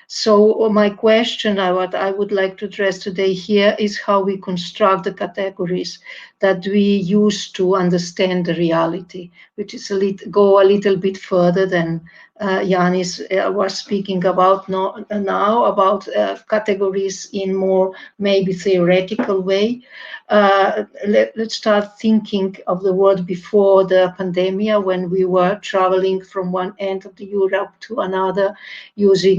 So my question, what I would like to address today here, is how we construct the categories that we use to understand the reality, which is go a little bit further than Jannis was speaking about now about categories in more maybe theoretical way. Let's start thinking of the world before the pandemic, when we were traveling from one end of the Europe to another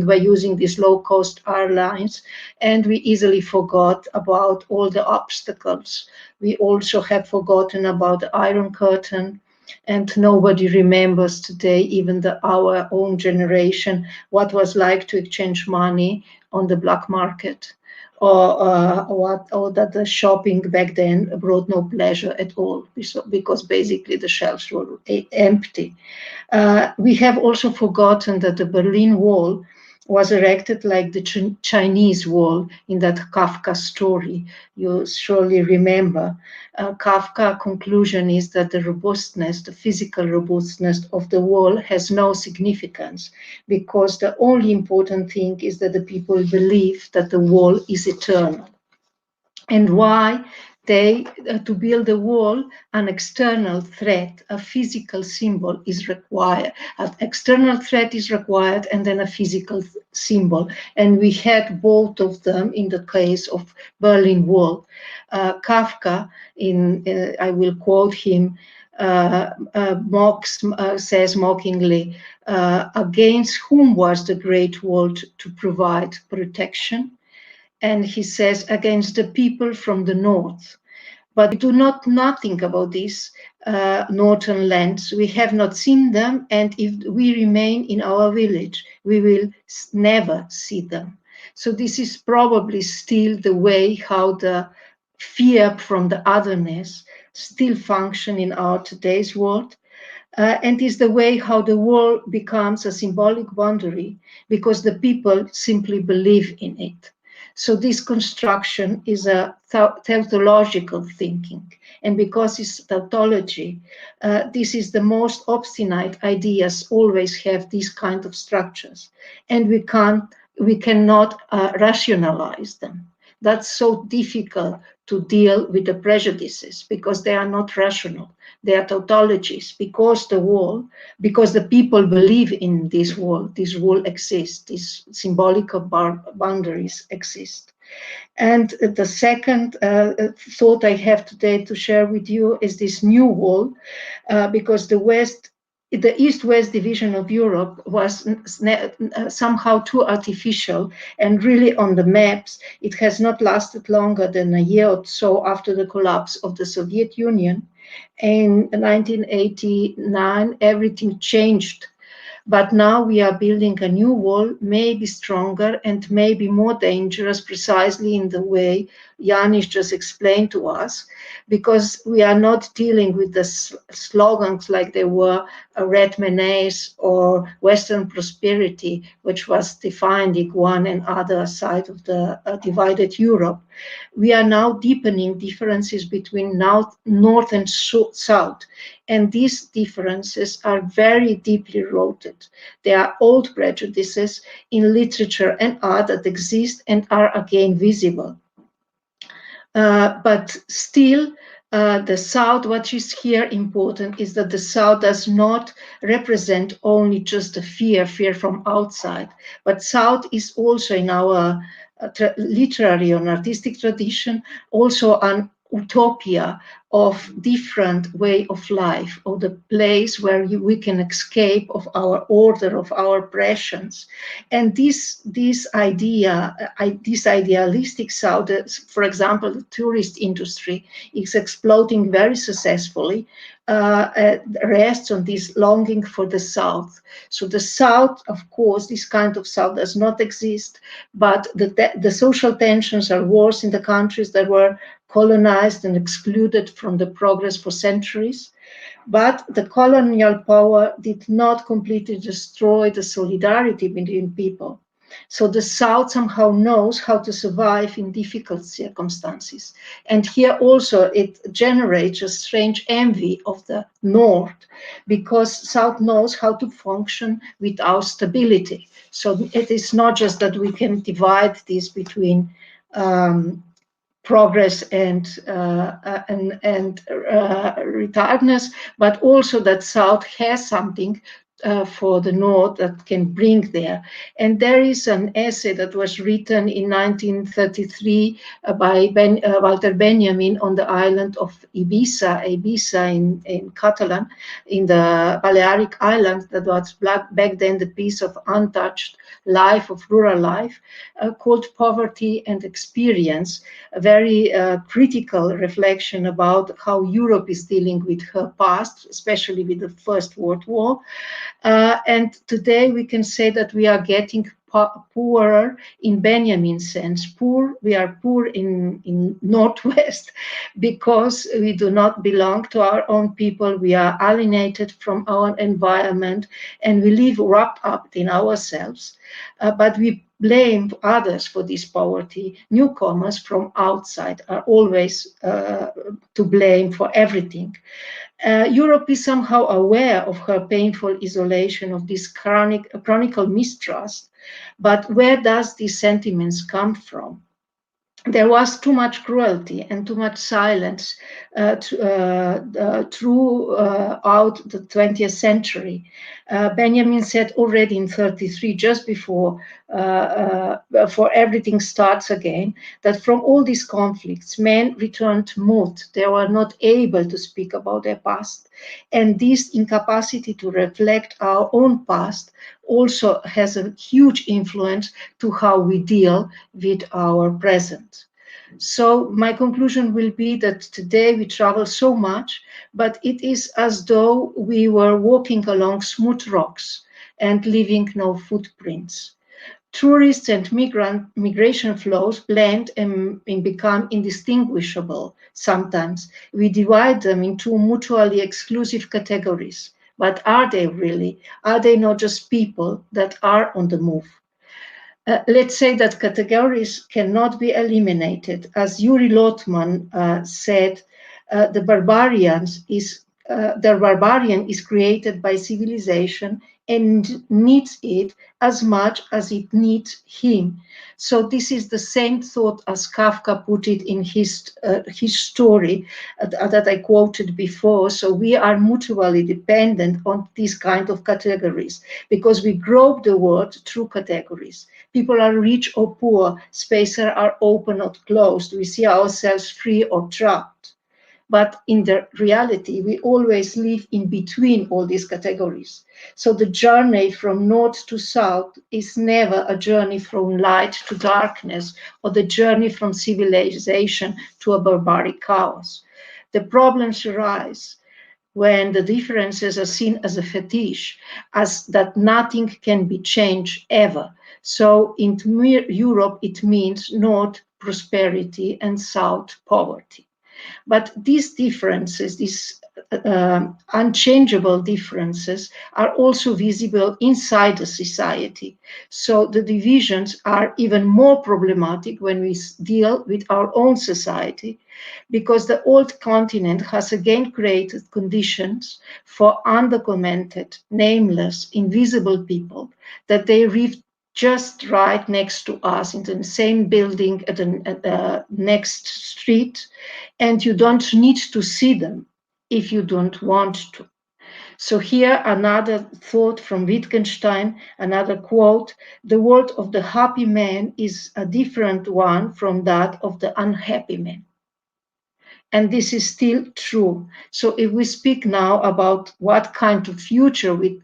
by using these low-cost airlines, and we easily forgot about all the obstacles. We also have forgotten about the Iron Curtain, and nobody remembers today, even our own generation, what was like to exchange money on the black market, or that the shopping back then brought no pleasure at all, because basically the shelves were empty. We have also forgotten that the Berlin Wall was erected like the Chinese wall in that Kafka story. You surely remember. Kafka's conclusion is that the robustness, the physical robustness of the wall has no significance, because the only important thing is that the people believe that the wall is eternal. And why to build a wall, an external threat, a physical symbol is required. An external threat is required, and then a physical symbol. And we had both of them in the case of Berlin Wall. Kafka, I will quote him, says mockingly, against whom was the Great Wall to provide protection? And he says, against the people from the north. But we do not nothing about these northern lands. We have not seen them, and if we remain in our village, we will never see them. So this is probably still the way how the fear from the otherness still function in our today's world. And is the way how the wall becomes a symbolic boundary because the people simply believe in it. So this construction is a tautological thinking. And because it's tautology, this is the most obstinate ideas always have these kind of structures. And we cannot rationalize them. That's so difficult to deal with the prejudices because they are not rational. They are tautologies because the people believe in this wall exists, these symbolic boundaries exist. And the second thought I have today to share with you is this new wall, because the East-West division of Europe was somehow too artificial, and really on the maps, it has not lasted longer than a year or so after the collapse of the Soviet Union. In 1989, everything changed. But now we are building a new wall, maybe stronger and maybe more dangerous, precisely in the way Jannis just explained to us, because we are not dealing with the slogans like they were Red Menace or Western Prosperity, which was defining one and other side of the divided Europe. We are now deepening differences between North and South. And these differences are very deeply rooted. They are old prejudices in literature and art that exist and are again visible. But still, the South, what is here important is that the South does not represent only just a fear from outside, but South is also in our literary and artistic tradition also an utopia of different way of life, or the place where we can escape of our order, of our oppressions. And this idealistic South, for example, the tourist industry is exploding very successfully, rests on this longing for the South. So the South, of course, this kind of South does not exist, but the social tensions are worse in the countries that were colonized and excluded from the progress for centuries. But the colonial power did not completely destroy the solidarity between people. So the South somehow knows how to survive in difficult circumstances. And here also it generates a strange envy of the North, because South knows how to function without stability. So it is not just that we can divide this between progress and retardedness, but also that South has something for the North that can bring there. And there is an essay that was written in 1933 by Walter Benjamin on the island of Ibiza in Catalan, in the Balearic Islands, that was back then the piece of untouched life, of rural life, called Poverty and Experience, a very critical reflection about how Europe is dealing with her past, especially with the First World War. And today we can say that we are getting poorer in Benjamin's sense. We are poor in Northwest because we do not belong to our own people. We are alienated from our environment and we live wrapped up in ourselves. But we blame others for this poverty. Newcomers from outside are always to blame for everything. Europe is somehow aware of her painful isolation, of this chronic mistrust, but where does these sentiments come from? there was too much cruelty and too much silence throughout the 20th century. Benjamin said already in 1933, just before everything starts again, that from all these conflicts, men returned mute. They were not able to speak about their past. And this incapacity to reflect our own past also has a huge influence to how we deal with our present. So my conclusion will be that today we travel so much, but it is as though we were walking along smooth rocks and leaving no footprints. Tourists and migration flows blend and become indistinguishable sometimes. We divide them into mutually exclusive categories. But are they really? Are they not just people that are on the move? Let's say that categories cannot be eliminated. As Yuri Lotman said, the barbarian is created by civilization and needs it as much as it needs him. So this is the same thought as Kafka put it in his story that I quoted before. So we are mutually dependent on these kind of categories because we grope the world through categories. People are rich or poor, spaces are open or closed. We see ourselves free or trapped. But in the reality, we always live in between all these categories. So the journey from north to south is never a journey from light to darkness or the journey from civilization to a barbaric chaos. The problems arise when the differences are seen as a fetish, as that nothing can be changed ever. So in Europe, it means north prosperity and south poverty. But these differences, these unchangeable differences, are also visible inside the society. So the divisions are even more problematic when we deal with our own society, because the old continent has again created conditions for undocumented, nameless, invisible people, that they live just right next to us in the same building at the next street, and you don't need to see them if you don't want to. So here another thought from Wittgenstein, another quote: the world of the happy man is a different one from that of the unhappy man. And this is still true. So if we speak now about what kind of future we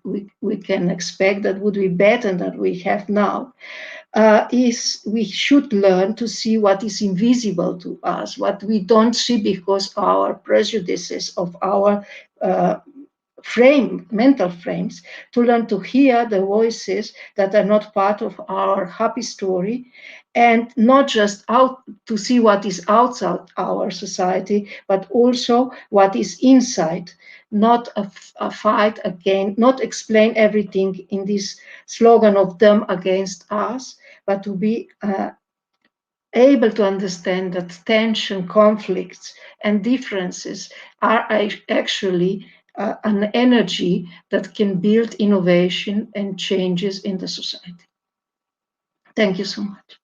can expect that would be better than we have now, is we should learn to see what is invisible to us, what we don't see because our prejudices of our mental frames, to learn to hear the voices that are not part of our happy story, and not just to see what is outside our society, but also what is inside. Not a fight again, not explain everything in this slogan of them against us, but to be able to understand that tension, conflicts, and differences are actually an energy that can build innovation and changes in the society. Thank you so much.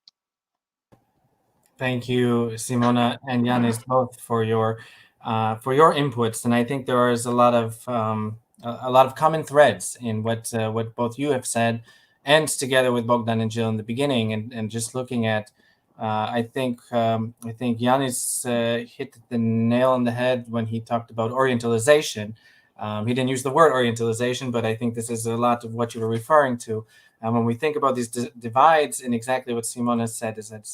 Thank you, Simona and Jannis, both for your inputs, and I think there is a lot of common threads in what both you have said, and together with Bogdan and Jill in the beginning, and just looking at. I think Jannis hit the nail on the head when he talked about Orientalization. He didn't use the word Orientalization, but I think this is a lot of what you were referring to. And when we think about these divides, and exactly what Simona said, is that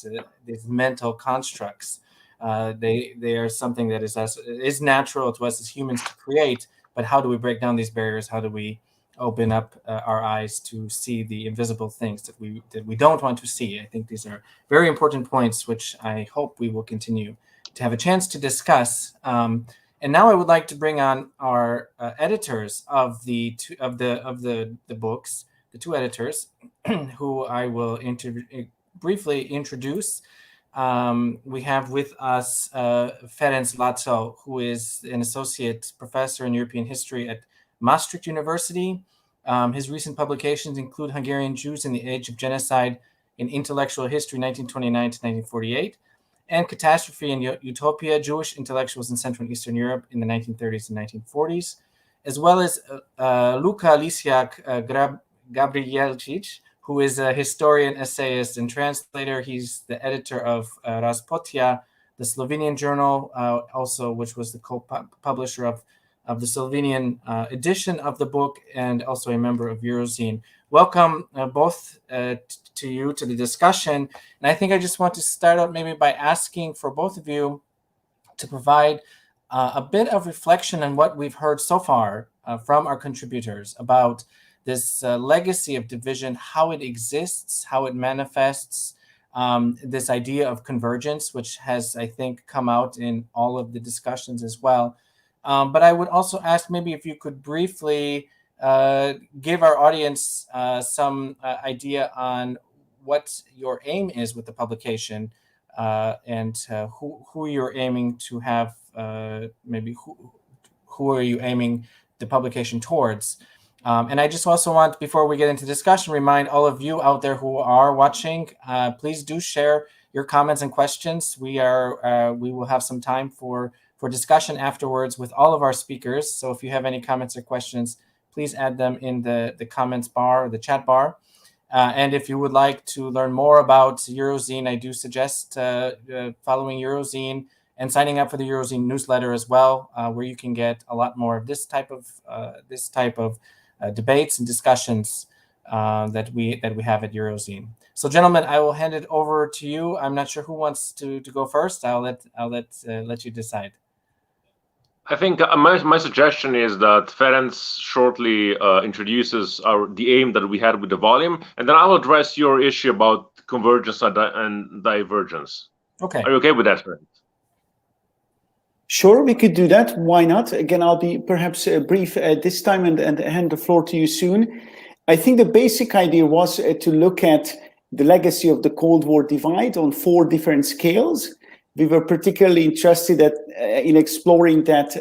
these mental constructs, they are something that is natural to us as humans to create. But how do we break down these barriers? How do we open up our eyes to see the invisible things that we don't want to see? I think these are very important points, which I hope we will continue to have a chance to discuss. And now I would like to bring on our editors of the books, the two editors, who I will briefly introduce. We have with us Ferencz Laczo, who is an associate professor in European history at Maastricht University. His recent publications include Hungarian Jews in the Age of Genocide in Intellectual History, 1929 to 1948, and Catastrophe and Utopia, Jewish Intellectuals in Central and Eastern Europe in the 1930s and 1940s, as well as Luka, Lisjak, Gabrijelčic, who is a historian, essayist, and translator. He's the editor of Raspotia, the Slovenian journal, also, which was the co-publisher of the Slovenian edition of the book, and also a member of Eurozine. Welcome both to you to the discussion. And I think I just want to start out maybe by asking for both of you to provide a bit of reflection on what we've heard so far from our contributors about this legacy of division, how it exists, how it manifests, this idea of convergence, which has, I think, come out in all of the discussions as well. But I would also ask maybe if you could briefly give our audience some idea on what your aim is with the publication, and who you're aiming to have, maybe who are you aiming the publication towards. And I just also want, before we get into discussion, remind all of you out there who are watching, please do share your comments and questions. We will have some time for discussion afterwards with all of our speakers. So if you have any comments or questions, please add them in the comments bar or the chat bar. And if you would like to learn more about Eurozine, I do suggest following Eurozine and signing up for the Eurozine newsletter as well, where you can get a lot more of this type of debates and discussions that we have at Eurozine. So, gentlemen, I will hand it over to you. I'm not sure who wants to go first. I'll let you decide. I think my suggestion is that Ferencz shortly introduces the aim that we had with the volume, and then I'll address your issue about convergence and divergence. Okay. Are you okay with that, Ferencz? Sure, we could do that. Why not? Again, I'll be perhaps brief this time and hand the floor to you soon. I think the basic idea was to look at the legacy of the Cold War divide on 4 different scales. We were particularly interested in exploring that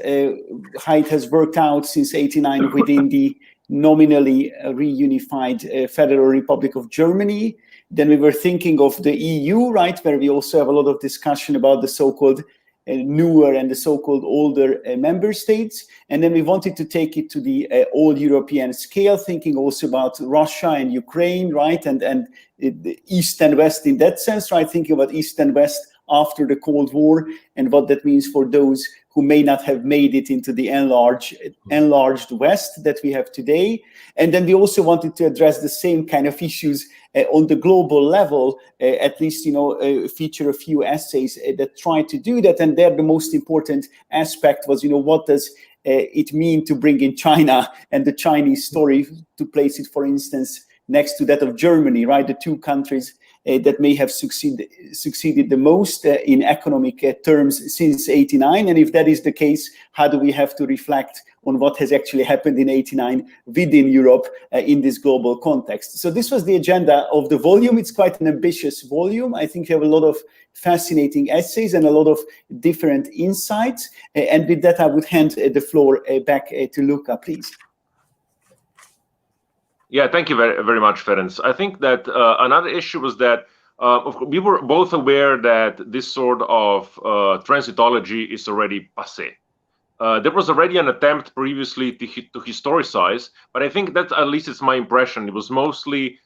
how it has worked out since '89 within the nominally reunified Federal Republic of Germany. Then we were thinking of the EU, right, where we also have a lot of discussion about the so-called newer and the so-called older member states. And then we wanted to take it to the all-European scale, thinking also about Russia and Ukraine, right, and the East and West in that sense, right, thinking about East and West after the Cold War and what that means for those who may not have made it into the enlarged West that we have today. And then we also wanted to address the same kind of issues on the global level, at least, feature a few essays that try to do that. And there the most important aspect was, what does it mean to bring in China and the Chinese story, to place it, for instance, next to that of Germany, right? The 2 countries that may have succeeded the most in economic terms since '89. And if that is the case, how do we have to reflect on what has actually happened in '89 within Europe in this global context? So this was the agenda of the volume. It's quite an ambitious volume. I think you have a lot of fascinating essays and a lot of different insights. And with that, I would hand the floor back to Luka, please. Yeah, thank you very, very much, Ferencz. I think that another issue was that we were both aware that this sort of transitology is already passé. There was already an attempt previously to historicize, but I think that, at least it's my impression, it was mostly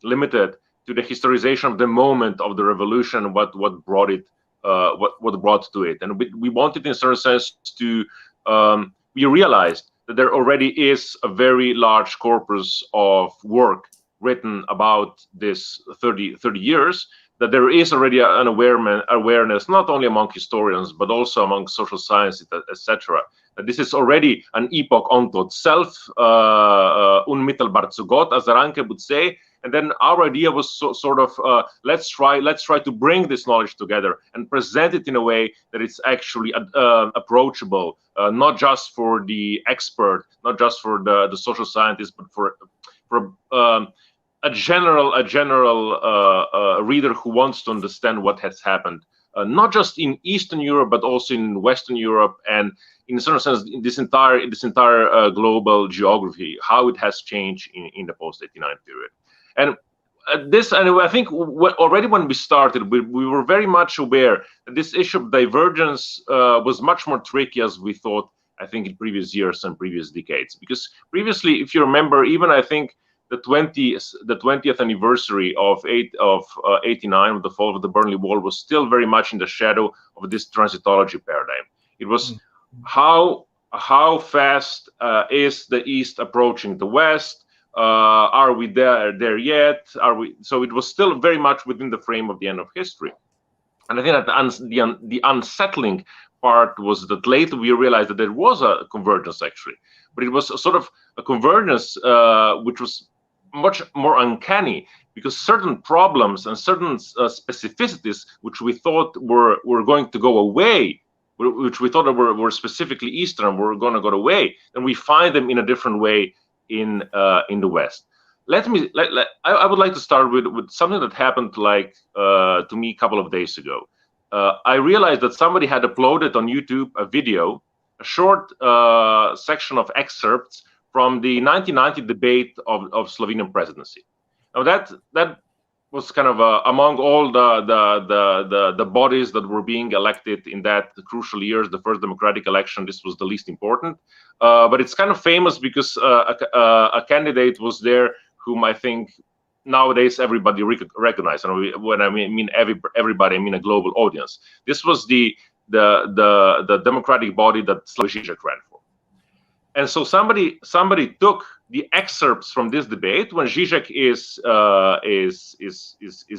limited to the historization of the moment of the revolution, what brought it, what brought to it, and we wanted, in a certain sense, to we realized that there already is a very large corpus of work written about this 30 years, that there is already an awareness, not only among historians, but also among social scientists, etc. That this is already an epoch unto itself, unmittelbar zu Gott, as Ranke would say. And then our idea was let's try to bring this knowledge together and present it in a way that it's actually approachable, not just for the expert, not just for the social scientist, but for a general reader who wants to understand what has happened, not just in Eastern Europe, but also in Western Europe, and in a certain sense, in this entire global geography, how it has changed in the post-'89 period. And this, and I think already when we started, we were very much aware that this issue of divergence was much more tricky as we thought, I think, in previous years and previous decades. Because previously, if you remember, even I think the 20th anniversary of 89, of the fall of the Berlin Wall, was still very much in the shadow of this transitology paradigm. It was how fast is the East approaching the West? Are we there yet? Are we? So it was still very much within the frame of the end of history. And I think that the unsettling part was that later we realized that there was a convergence actually, but it was a sort of a convergence which was much more uncanny, because certain problems and certain specificities which we thought were going to go away, which we thought were specifically Eastern, were going to go away, and we find them in a different way in the West. I would like to start with something that happened to me a couple of days ago. I realized that somebody had uploaded on YouTube a video, a short section of excerpts from the 1990 debate of Slovenian presidency. Now that was kind of among all the bodies that were being elected in that crucial years, the first democratic election, this was the least important. But it's kind of famous because a candidate was there whom I think nowadays everybody recognizes. And when I mean everybody, I mean a global audience. This was the democratic body that Slavoj Žižek ran for. And so somebody took the excerpts from this debate when Žižek is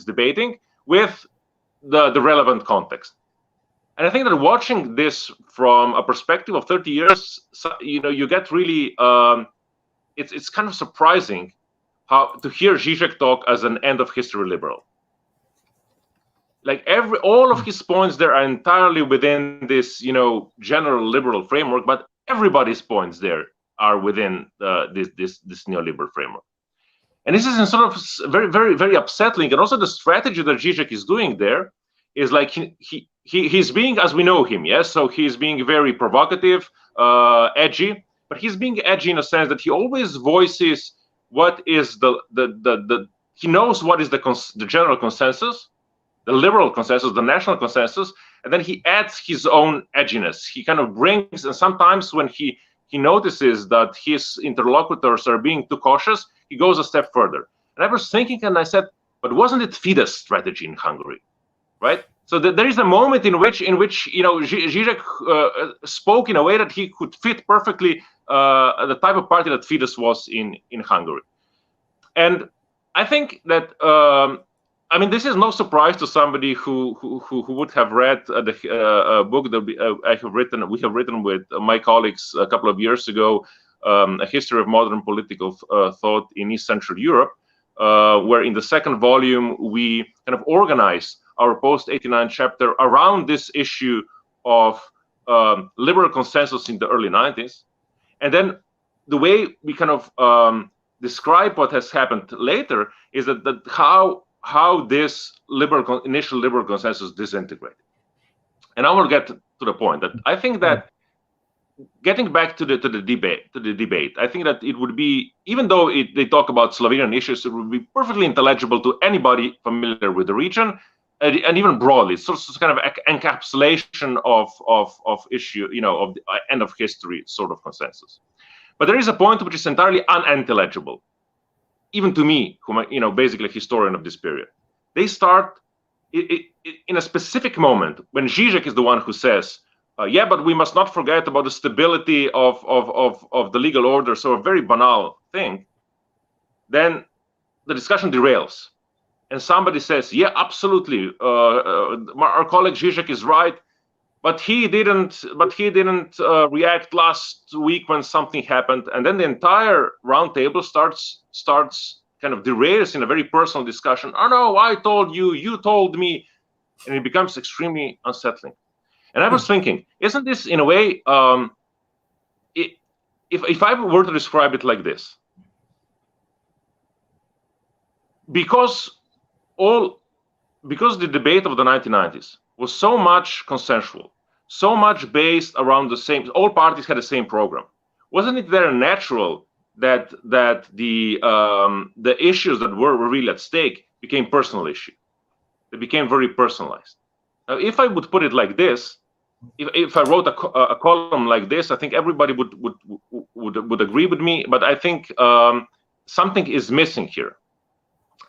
debating with the relevant context. And I think that watching this from a perspective of 30 years, you get really it's kind of surprising how to hear Žižek talk as an end of history liberal. Like all of his points there are entirely within this general liberal framework, but everybody's points there are within this neoliberal framework. And this is sort of very, very, very upsetting. And also the strategy that Žižek is doing there is like he's being, as we know him, yes? So he's being very provocative, edgy, but he's being edgy in a sense that he always voices what is he knows what is the general consensus, the liberal consensus, the national consensus, and then he adds his own edginess. He kind of brings, and sometimes when he notices that his interlocutors are being too cautious, he goes a step further. And I was thinking, and I said, but wasn't it Fidesz strategy in Hungary, right? So there is a moment in which Žižek spoke in a way that he could fit perfectly the type of party that Fidesz was in Hungary. And I think that this is no surprise to somebody who would have read the book that we have written with my colleagues a couple of years ago, A History of Modern Political Thought in East Central Europe, where in the second volume we kind of organized our post-89 chapter around this issue of liberal consensus in the early 90s. And then the way we kind of describe what has happened later is that how this initial liberal consensus disintegrated. And I will get to the point that I think that getting back to the debate, I think that it would be, even though they talk about Slovenian issues, it would be perfectly intelligible to anybody familiar with the region, and even broadly, it's sort of kind of encapsulation of issue, of the end of history sort of consensus. But there is a point which is entirely unintelligible, even to me, who basically a historian of this period. They start in a specific moment when Žižek is the one who says, yeah, but we must not forget about the stability of the legal order, so a very banal thing. Then the discussion derails. And somebody says, yeah, absolutely, our colleague Žižek is right, but he didn't react last week when something happened. And then the entire roundtable starts kind of derails in a very personal discussion. Oh no, I told you, you told me, and it becomes extremely unsettling. And I was thinking, isn't this in a way, if I were to describe it like this, because the debate of the 1990s was so much consensual, so much based around the same, all parties had the same program, wasn't it very natural that the issues that were really at stake became personal issues. They became very personalized. Now, if I would put it like this, if I wrote a column like this, I think everybody would agree with me. But I think something is missing here,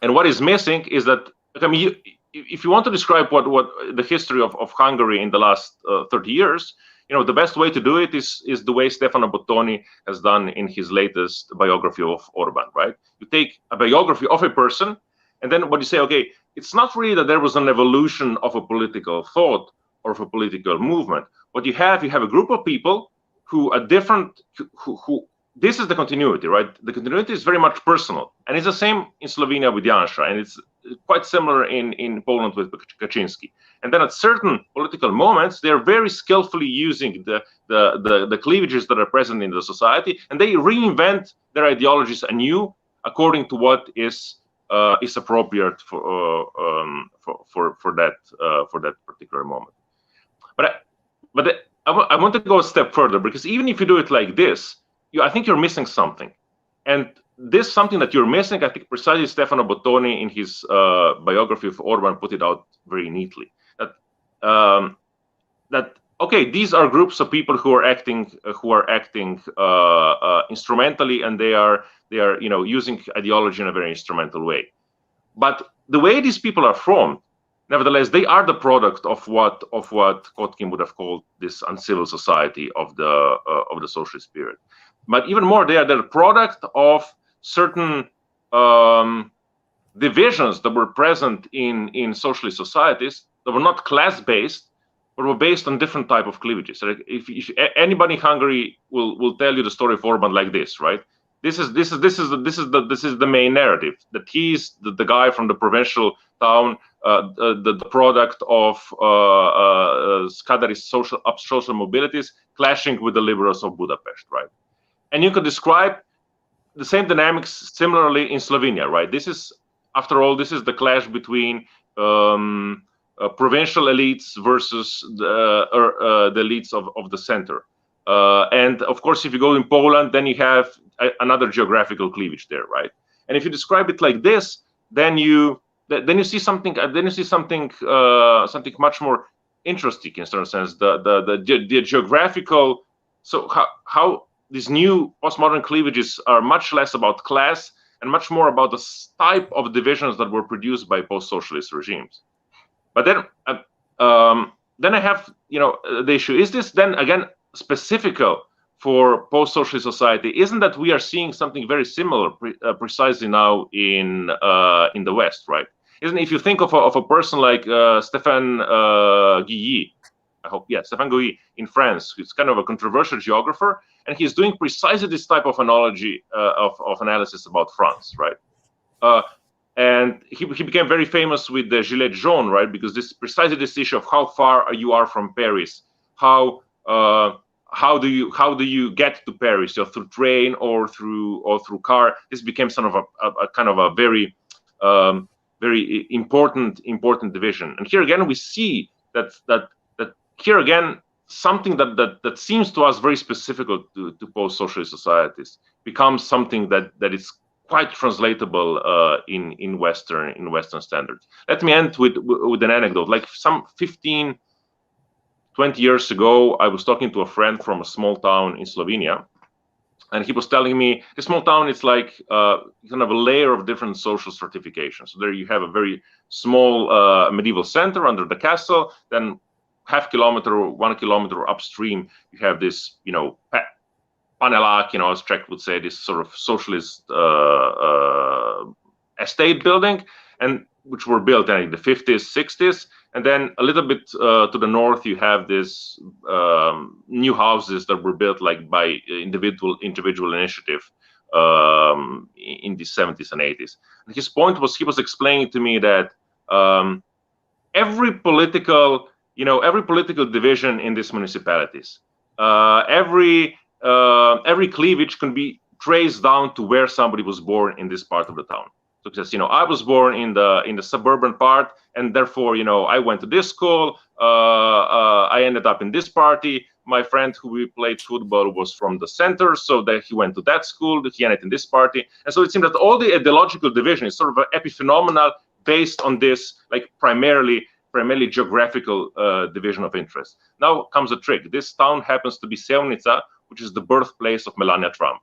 and what is missing is that, I mean, if you want to describe what the history of Hungary in the last 30 years, you know, the best way to do it is the way Stefano Bottoni has done in his latest biography of Orbán, right? You take a biography of a person, and then what you say, okay, it's not really that there was an evolution of a political thought or of a political movement. What you have a group of people who are different, who this is the continuity, right? The continuity is very much personal, and it's the same in Slovenia with Janša, and it's quite similar in Poland with Kaczynski. And then at certain political moments, they're very skillfully using the cleavages that are present in the society, and they reinvent their ideologies anew according to what is appropriate for that particular moment. But I want to go a step further, because even if you do it like this, I think you're missing something. And this something that you're missing, I think precisely Stefano Bottoni in his biography of Orbán put it out very neatly. That okay, these are groups of people who are acting instrumentally, and they are using ideology in a very instrumental way. But the way these people are formed, nevertheless, they are the product of what Kotkin would have called this uncivil society of the socialist period. But even more, they are the product of certain divisions that were present in socialist societies that were not class-based, but were based on different type of cleavages. So if anybody in Hungary will tell you the story of Orbán like this, right? This is the main narrative, that he's the guy from the provincial town, the product of Skadarist social mobilities clashing with the liberals of Budapest, right? And you could describe the same dynamics similarly in Slovenia, right? This is, after all, this is the clash between provincial elites versus the elites of the center. And of course, if you go in Poland, then you have another geographical cleavage there, right? And if you describe it like this, then you see something. Something much more interesting in a certain sense. The geographical. So how these new postmodern cleavages are much less about class and much more about the type of divisions that were produced by post-socialist regimes. But then I have the issue: is this then again specific for post-socialist society? Isn't that we are seeing something very similar precisely now in the West, right? Isn't, if you think of a person like Stéphane Guilly, Stéphane Guilly in France, who's kind of a controversial geographer, and he's doing precisely this type of analogy of analysis about France, right? And he became very famous with the Gilets jaunes, right? Because this precisely this issue of how far you are from Paris, how do you get to Paris, through train or through car? This became sort of a kind of a very very important division. And here again we see that here again something that seems to us very specific to post-socialist societies becomes something that is quite translatable in Western standards. Let me end with an anecdote. Like some 15-20 years ago, I was talking to a friend from a small town in Slovenia, and he was telling me the small town is like kind of a layer of different social stratifications. So there you have a very small medieval center under the castle, then half kilometer or 1 kilometer upstream, you have this, Panelák, as Czech would say, this sort of socialist estate building, and which were built in the 50s, 60s. And then a little bit to the north, you have this new houses that were built like by individual initiative in the 70s and 80s. And his point was, he was explaining to me that every political division in these municipalities, every cleavage can be traced down to where somebody was born in this part of the town. So it says, I was born in the suburban part, and therefore, I went to this school. I ended up in this party. my friend who we played football was from the center, so that he went to that school, he ended in this party. And so it seemed that all the ideological division is sort of an epiphenomenal based on this, like primarily geographical division of interest. Now comes a trick. This town happens to be Sevnica, which is the birthplace of Melania Trump.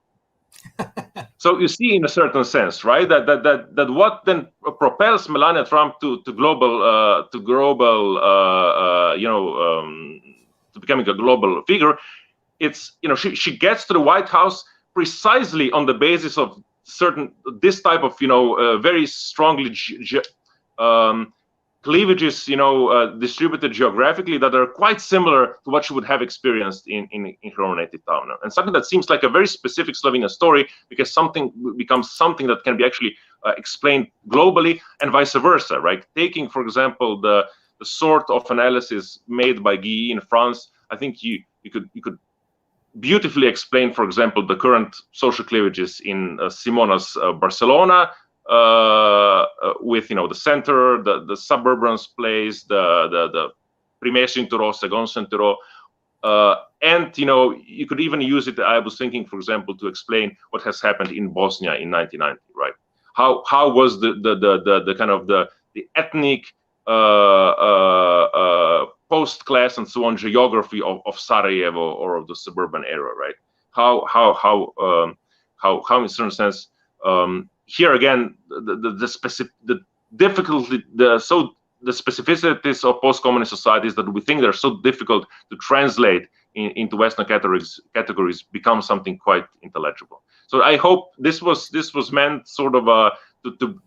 So you see, in a certain sense, right, that what then propels Melania Trump to becoming a global figure, it's, she gets to the White House precisely on the basis of this type of very strongly cleavages, distributed geographically, that are quite similar to what she would have experienced in her own native town. And something that seems like a very specific Slovenian story, because something becomes something that can be actually explained globally and vice versa, right? Taking, for example, the sort of analysis made by Guy in France, I think you could beautifully explain, for example, the current social cleavages in Simona's Barcelona, with the center, the suburban place, the primer cinturó, second cinturó, and you could even use it. I was thinking, for example, to explain what has happened in Bosnia in 1990, right? How was the kind of the ethnic post-class and so on geography of Sarajevo or of the suburban area, right? How in certain sense, here again, the difficulty, the specificities of post-communist societies that we think they're so difficult to translate into Western categories become something quite intelligible. So I hope this was meant sort of to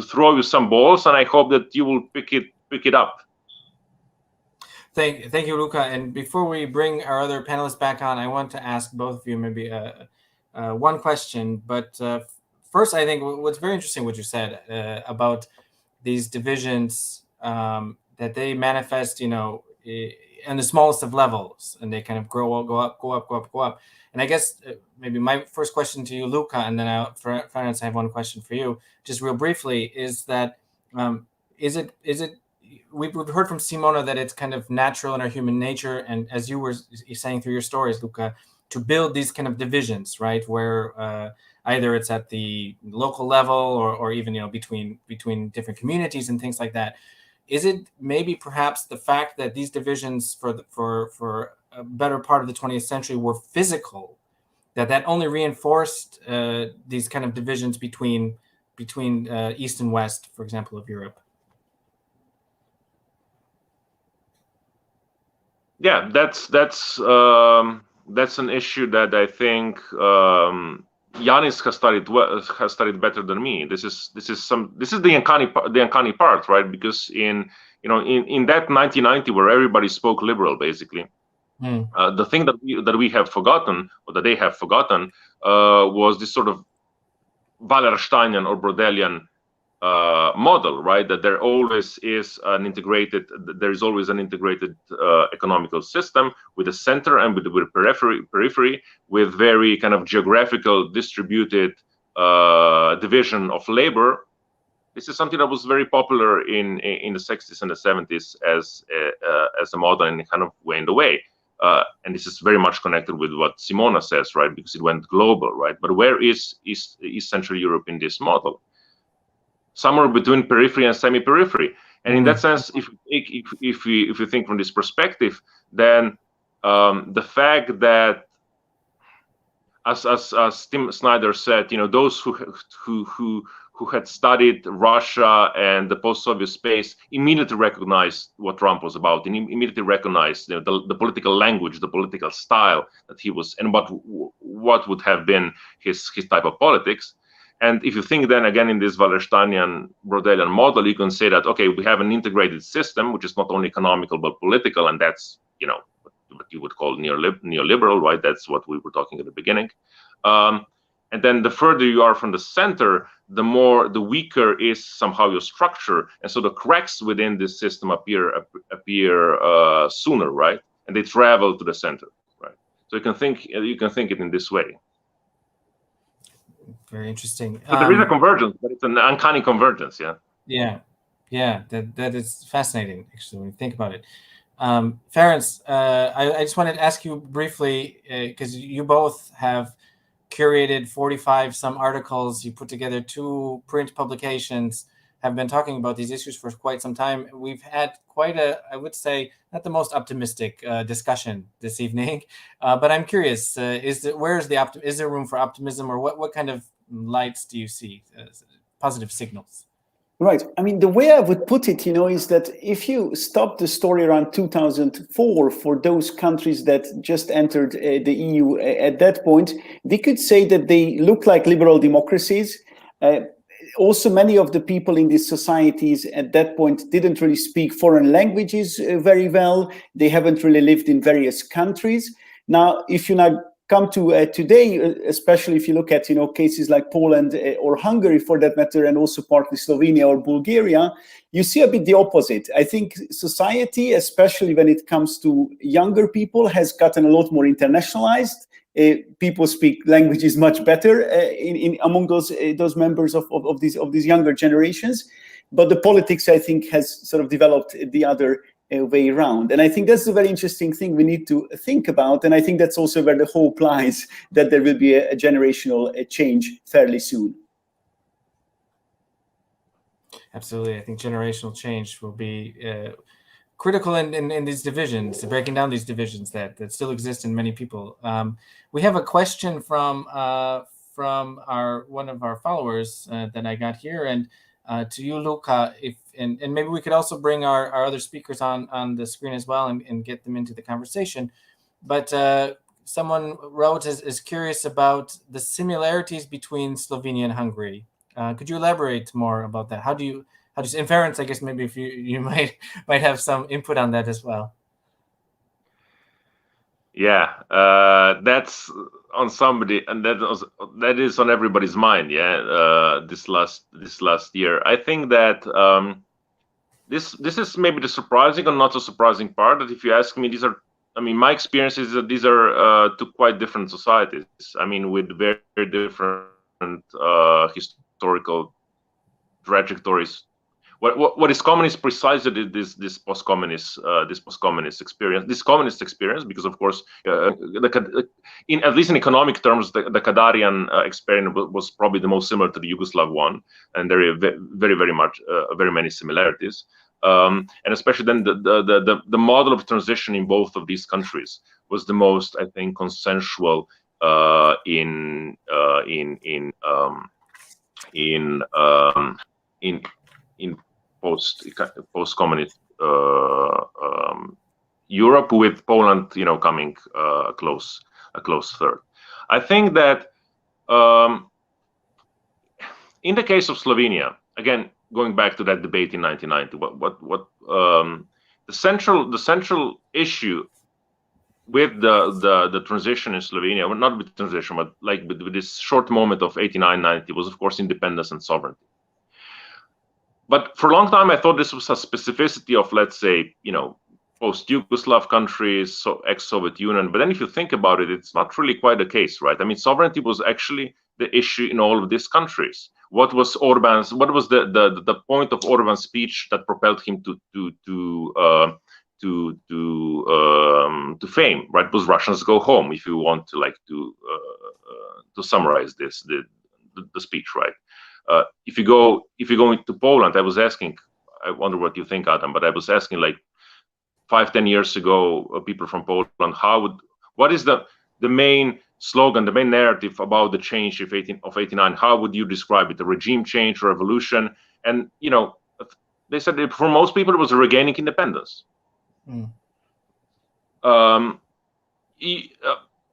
throw you some balls, and I hope that you will pick it up. Thank you, Luka. And before we bring our other panelists back on, I want to ask both of you maybe one question. But first, I think what's very interesting what you said about these divisions, that they manifest, in the smallest of levels, and they kind of go up. And I guess maybe my first question to you, Luka, and then Ferencz, I have one question for you, just real briefly, is that is it we've heard from Simona that it's kind of natural in our human nature, and as you were saying through your stories, Luka, to build these kind of divisions, right, where either it's at the local level or even between different communities and things like that. Is it maybe perhaps the fact that these divisions for a better part of the 20th century were physical, that only reinforced these kind of divisions between East and West, for example, of Europe? Yeah, that's an issue that I think Jannis has studied better than me. This is the uncanny part, right? Because in that 1990 where everybody spoke liberal, basically, the thing that we have forgotten, or that they have forgotten, was this sort of Wallersteinian or Brodelian model, right? That there always is always an integrated economical system with a center and with periphery, with very kind of geographical distributed division of labor. This is something that was very popular in the 60s and the 70s as a model, and it kind of went away. And this is very much connected with what Simona says, right? Because it went global, right? But where is East Central Europe in this model? Somewhere between periphery and semi-periphery. And in that sense, if you think from this perspective, then the fact that, as Tim Snyder said, those who had studied Russia and the post-Soviet space immediately recognized what Trump was about, and immediately recognized the political language, the political style that he was, and what would have been his type of politics. And if you think then again in this Wallersteinian Brodelian model, you can say that, okay, we have an integrated system, which is not only economical, but political. And that's, what you would call neoliberal, right? That's what we were talking at the beginning. And then the further you are from the center, the weaker is somehow your structure. And so the cracks within this system appear sooner, right? And they travel to the center, right? So you can think it in this way. Very interesting. So there is a convergence, but it's an uncanny convergence, yeah. Yeah, that is fascinating, actually, when you think about it. Ferencz, I just wanted to ask you briefly, because you both have curated 45 some articles, you put together 2 print publications, have been talking about these issues for quite some time. We've had quite a, I would say, not the most optimistic discussion this evening, but I'm curious, is there room for optimism, or what kind of lights do you see, positive signals? Right. I mean, the way I would put it, is that if you stop the story around 2004 for those countries that just entered the EU at that point, we could say that they look like liberal democracies. Also, many of the people in these societies at that point didn't really speak foreign languages very well. They haven't really lived in various countries. Now, if you now come to today, especially if you look at cases like Poland or Hungary for that matter, and also partly Slovenia or Bulgaria, you see a bit the opposite. I think society, especially when it comes to younger people, has gotten a lot more internationalized. People speak languages much better among those members of these younger generations, but the politics, I think, has sort of developed the other way around. And I think that's a very interesting thing we need to think about. And I think that's also where the hope lies, that there will be a generational change fairly soon. Absolutely. I think generational change will be critical in these divisions, breaking down these divisions that still exist in many people. We have a question from one of our followers that I got here, and to you, Luka, and maybe we could also bring our other speakers on the screen as well and get them into the conversation. But someone wrote is curious about the similarities between Slovenia and Hungary. Could you elaborate more about that? How do you in Ferencz, I guess maybe if you might have some input on that as well. Yeah, that's on somebody, and that is on everybody's mind. Yeah, this last year, I think that this is maybe the surprising or not so surprising part. That if you ask me, my experience is that these are 2 quite different societies. I mean, with very, very different historical trajectories. What is common is precisely this post-communist experience, this communist experience, because of course, at least in economic terms, the Kadarian experience was probably the most similar to the Yugoslav one, and there are very many similarities, and especially then the model of transition in both of these countries was the most, I think, consensual in post-communist Europe, with Poland, coming a close third. I think that in the case of Slovenia, again, going back to that debate in 1990, the central issue with the transition in Slovenia, well, not with the transition, but like with this short moment of 89-90, was of course independence and sovereignty. But for a long time, I thought this was a specificity of, let's say, post-Yugoslav countries, so ex-Soviet Union. But then if you think about it, it's not really quite the case, right? I mean, sovereignty was actually the issue in all of these countries. What was the point of Orban's speech that propelled him to fame, right? It was Russians go home, if you want to summarize the speech, right? If you go into Poland, I wonder what you think, Adam, but I was asking like 5-10 years ago, people from Poland, what is the main slogan, the main narrative about the change of 89? How would you describe it? A regime change, or revolution? And they said that for most people it was a regaining independence.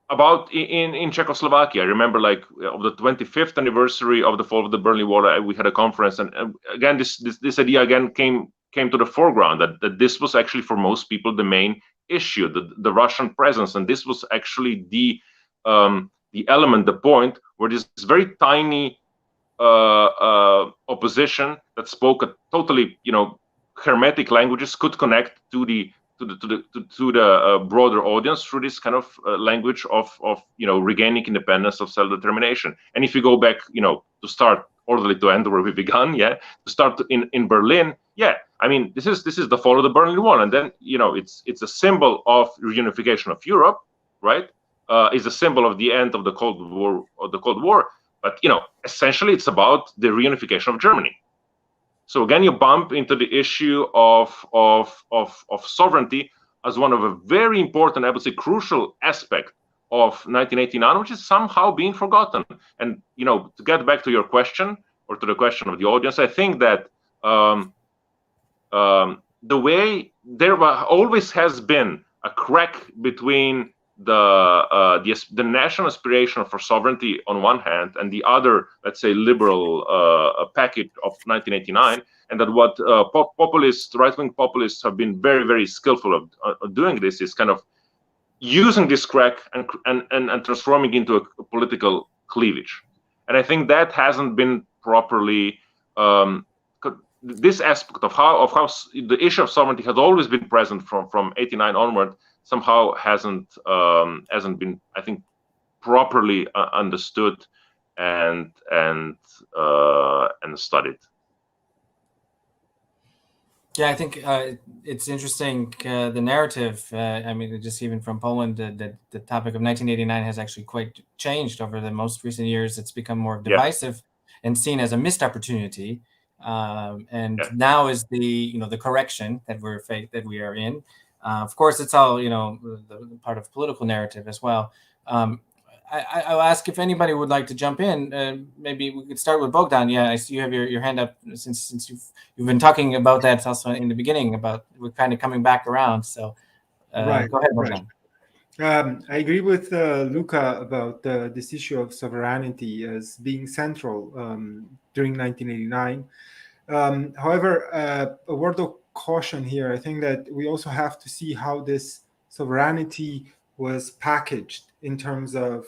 About in Czechoslovakia, I remember, like, of the 25th anniversary of the fall of the Berlin Wall, we had a conference, and again this idea again came to the foreground, that this was actually for most people the main issue, the Russian presence, and this was actually the element, the point where this very tiny opposition that spoke a totally hermetic languages could connect to the broader audience through this kind of language of regaining independence, of self-determination. And if you go back, to start orderly to end where we began, to start in Berlin, yeah, I mean, this is the fall of the Berlin Wall, and then it's a symbol of reunification of Europe, right? Is a symbol of the end of the Cold War, but essentially it's about the reunification of Germany. So again, you bump into the issue of sovereignty as one of a very important, I would say, crucial aspect of 1989, which is somehow being forgotten. And to get back to your question, or to the question of the audience, I think that the way there always has been a crack between the national aspiration for sovereignty on one hand and the other, let's say, liberal package of 1989, and that what right-wing populists have been very, very skillful of doing this is kind of using this crack and transforming into a political cleavage. And I think that hasn't been properly this aspect of how the issue of sovereignty has always been present from 89 onward, somehow hasn't been, I think, properly understood and studied. Yeah, I think it's interesting, the narrative. I mean, just even from Poland, the topic of 1989 has actually quite changed over the most recent years. It's become more divisive and seen as a missed opportunity. Now is the correction that we are in. Of course, it's all the part of political narrative as well. I'll ask if anybody would like to jump in. Maybe we could start with Bogdan. Yeah, I see you have your hand up since you've been talking about that also in the beginning about we're kind of coming back around. So right, go ahead, Bogdan. Right. I agree with Luka about this issue of sovereignty as being central during 1989. However, a word of caution here. I think that we also have to see how this sovereignty was packaged in terms of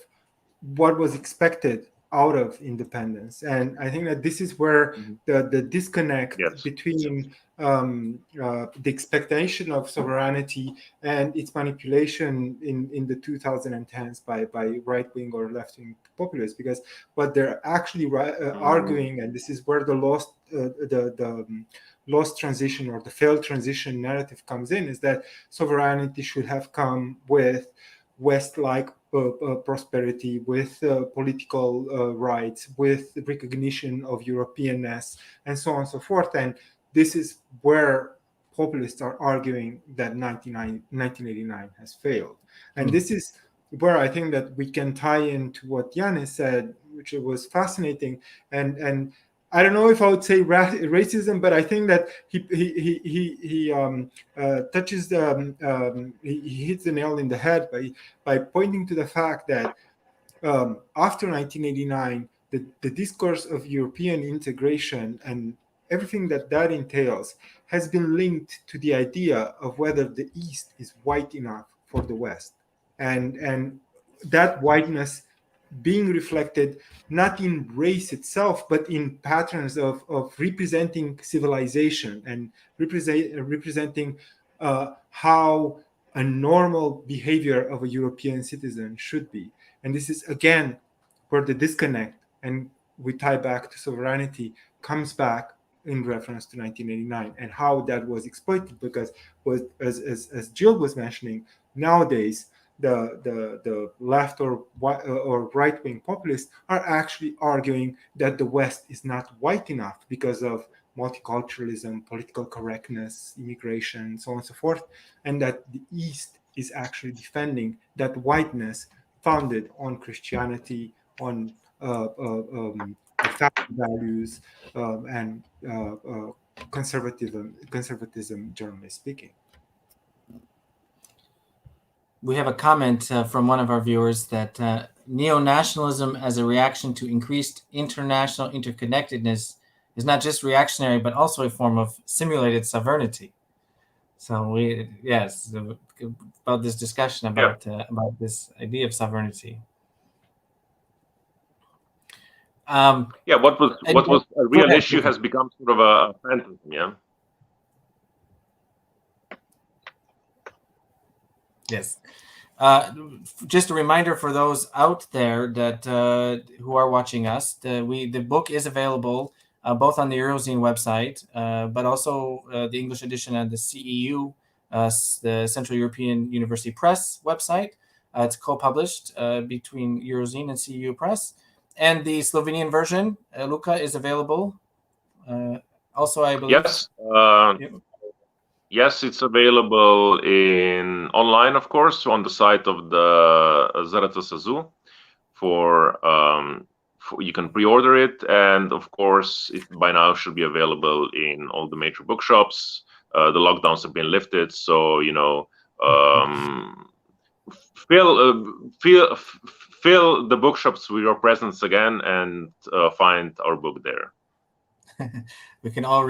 what was expected out of independence. And I think that this is where the disconnect between the expectation of sovereignty and its manipulation in the 2010s by right-wing or left-wing populists, because what they're actually arguing, and this is where the lost transition or the failed transition narrative comes in, is that sovereignty should have come with West-like prosperity, with political rights, with the recognition of Europeanness, and so on and so forth. And this is where populists are arguing that 1989 has failed. And this is where I think that we can tie into what Jannis said, which was fascinating. And I don't know if I would say racism, but I think that he touches he hits the nail in the head by pointing to the fact that after 1989, the discourse of European integration and everything that entails has been linked to the idea of whether the East is white enough for the West, and that whiteness being reflected not in race itself, but in patterns of representing civilization and representing how a normal behavior of a European citizen should be. And this is, again, where the disconnect, and we tie back to sovereignty, comes back in reference to 1989 and how that was exploited, because as Jill was mentioning, nowadays, the left or right-wing populists are actually arguing that the West is not white enough because of multiculturalism, political correctness, immigration, so on and so forth, and that the East is actually defending that whiteness founded on Christianity, on family values, and conservatism, generally speaking. We have a comment from one of our viewers that neo-nationalism as a reaction to increased international interconnectedness is not just reactionary, but also a form of simulated sovereignty. So about this discussion about this idea of sovereignty. What was a real issue has become sort of a phantom. Yes. Just a reminder for those out there that who are watching us, the book is available both on the Eurozine website, but also the English edition on the CEU, the Central European University Press website. It's co-published between Eurozine and CEU Press. And the Slovenian version, Luka, is available. Also, I believe. Yes. Yes, it's available online, of course, on the site of the ZRC for you can pre-order it, and of course, it by now should be available in all the major bookshops. The lockdowns have been lifted, so fill the bookshops with your presence again, and find our book there. We can all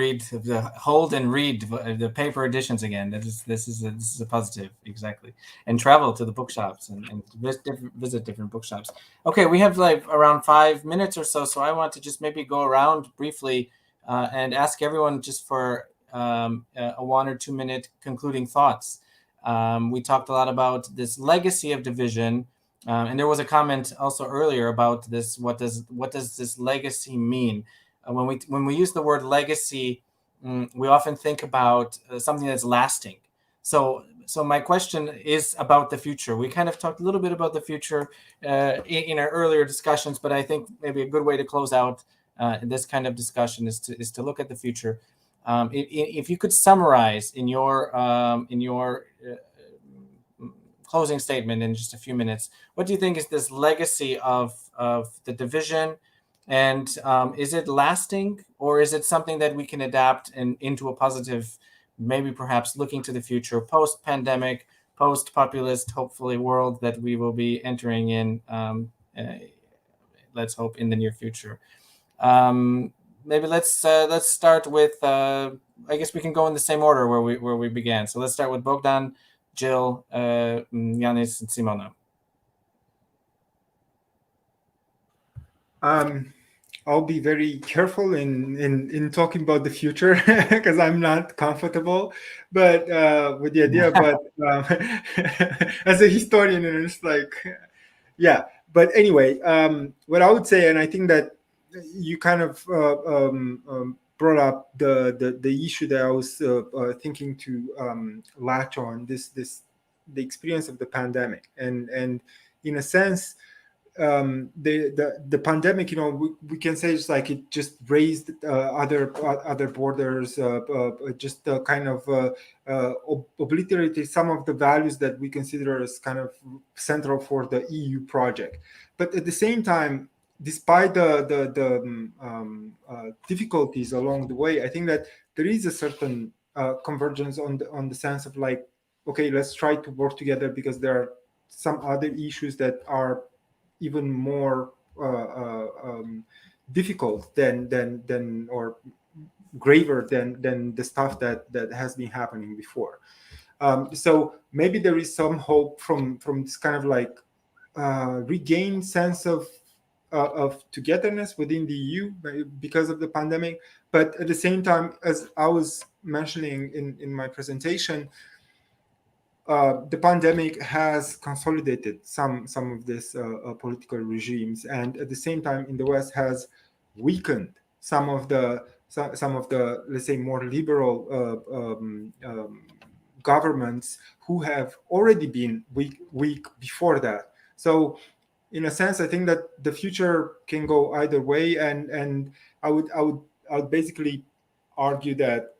hold and read the paper editions again. This is a positive, exactly. And travel to the bookshops and visit different bookshops. Okay, we have like around 5 minutes or so I want to just maybe go around briefly and ask everyone just for a 1 or 2 minute concluding thoughts. We talked a lot about this legacy of division, and there was a comment also earlier about this. What does this legacy mean? When we use the word legacy, we often think about something that's lasting. So my question is about the future. We kind of talked a little bit about the future in our earlier discussions, but I think maybe a good way to close out this kind of discussion is to look at the future. If you could summarize in your closing statement in just a few minutes, what do you think is this legacy of the division? And is it lasting, or is it something that we can adapt into a positive, maybe perhaps looking to the future, post-pandemic, post-populist, hopefully, world that we will be entering in, let's hope, in the near future? Maybe let's start with, I guess we can go in the same order where we began. So let's start with Bogdan, Jill, Jannis, and Simona. I'll be very careful in talking about the future because I'm not comfortable, but with the idea. But as a historian, and it's like, yeah. But anyway, what I would say, and I think that you kind of brought up the issue that I was thinking to latch on the experience of the pandemic, and in a sense. The pandemic, we can say it's like it just raised other borders, just kind of obliterated some of the values that we consider as kind of central for the EU project. But at the same time, despite the difficulties along the way, I think that there is a certain convergence on the sense of like, okay, let's try to work together because there are some other issues that are even more difficult than or graver than the stuff that has been happening before. So maybe there is some hope from this kind of like regained sense of togetherness within the EU because of the pandemic. But at the same time, as I was mentioning in my presentation, the pandemic has consolidated some of these political regimes, and at the same time, in the West, has weakened some of the let's say more liberal governments who have already been weak before that. So, in a sense, I think that the future can go either way, and I would basically argue that.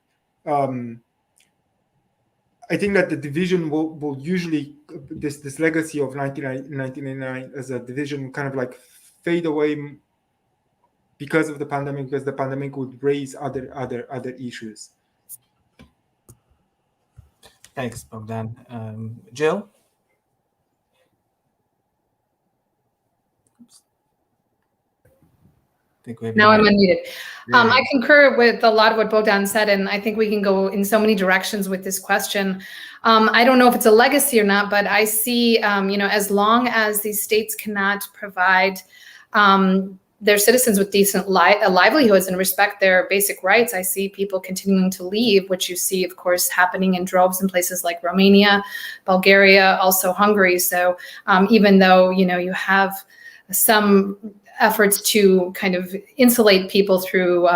I think that the division will usually, this legacy of 1999 as a division kind of like fade away because of the pandemic, because the pandemic would raise other issues. Thanks, Bogdan. Jill? Now I'm unmuted. I concur with a lot of what Bogdan said, and I think we can go in so many directions with this question. I don't know if it's a legacy or not, but I see, as long as these states cannot provide their citizens with decent livelihoods and respect their basic rights, I see people continuing to leave, which you see, of course, happening in droves in places like Romania, Bulgaria, also Hungary. So even though, you have some efforts to kind of insulate people through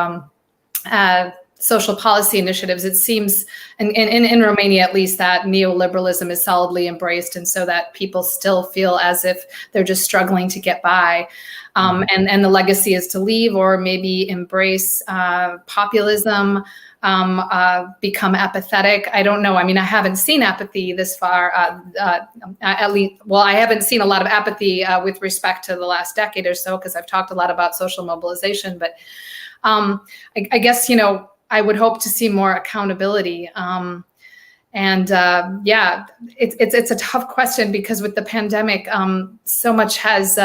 social policy initiatives. It seems, in Romania at least, that neoliberalism is solidly embraced, and so that people still feel as if they're just struggling to get by. And the legacy is to leave or maybe embrace populism, become apathetic. I don't know. I mean, I haven't seen apathy this far, at least, well, I haven't seen a lot of apathy with respect to the last decade or so, because I've talked a lot about social mobilization, but I guess, you know, I would hope to see more accountability. Yeah, it's a tough question, because with the pandemic, so much has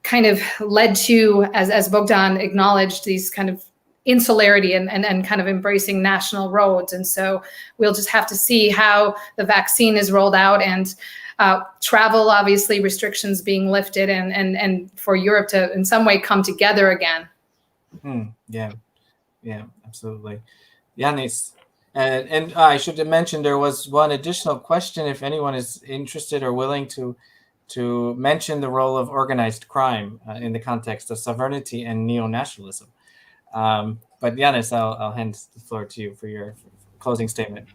kind of led to, as Bogdan acknowledged, these kind of insularity and kind of embracing national roads. And so we'll just have to see how the vaccine is rolled out, and travel, obviously, restrictions being lifted, and for Europe to in some way come together again. Yeah, absolutely. Jannis, and I should have mentioned there was one additional question, if anyone is interested or willing to mention the role of organized crime in the context of sovereignty and neo-nationalism. But Jannis, I'll hand the floor to you for your closing statement.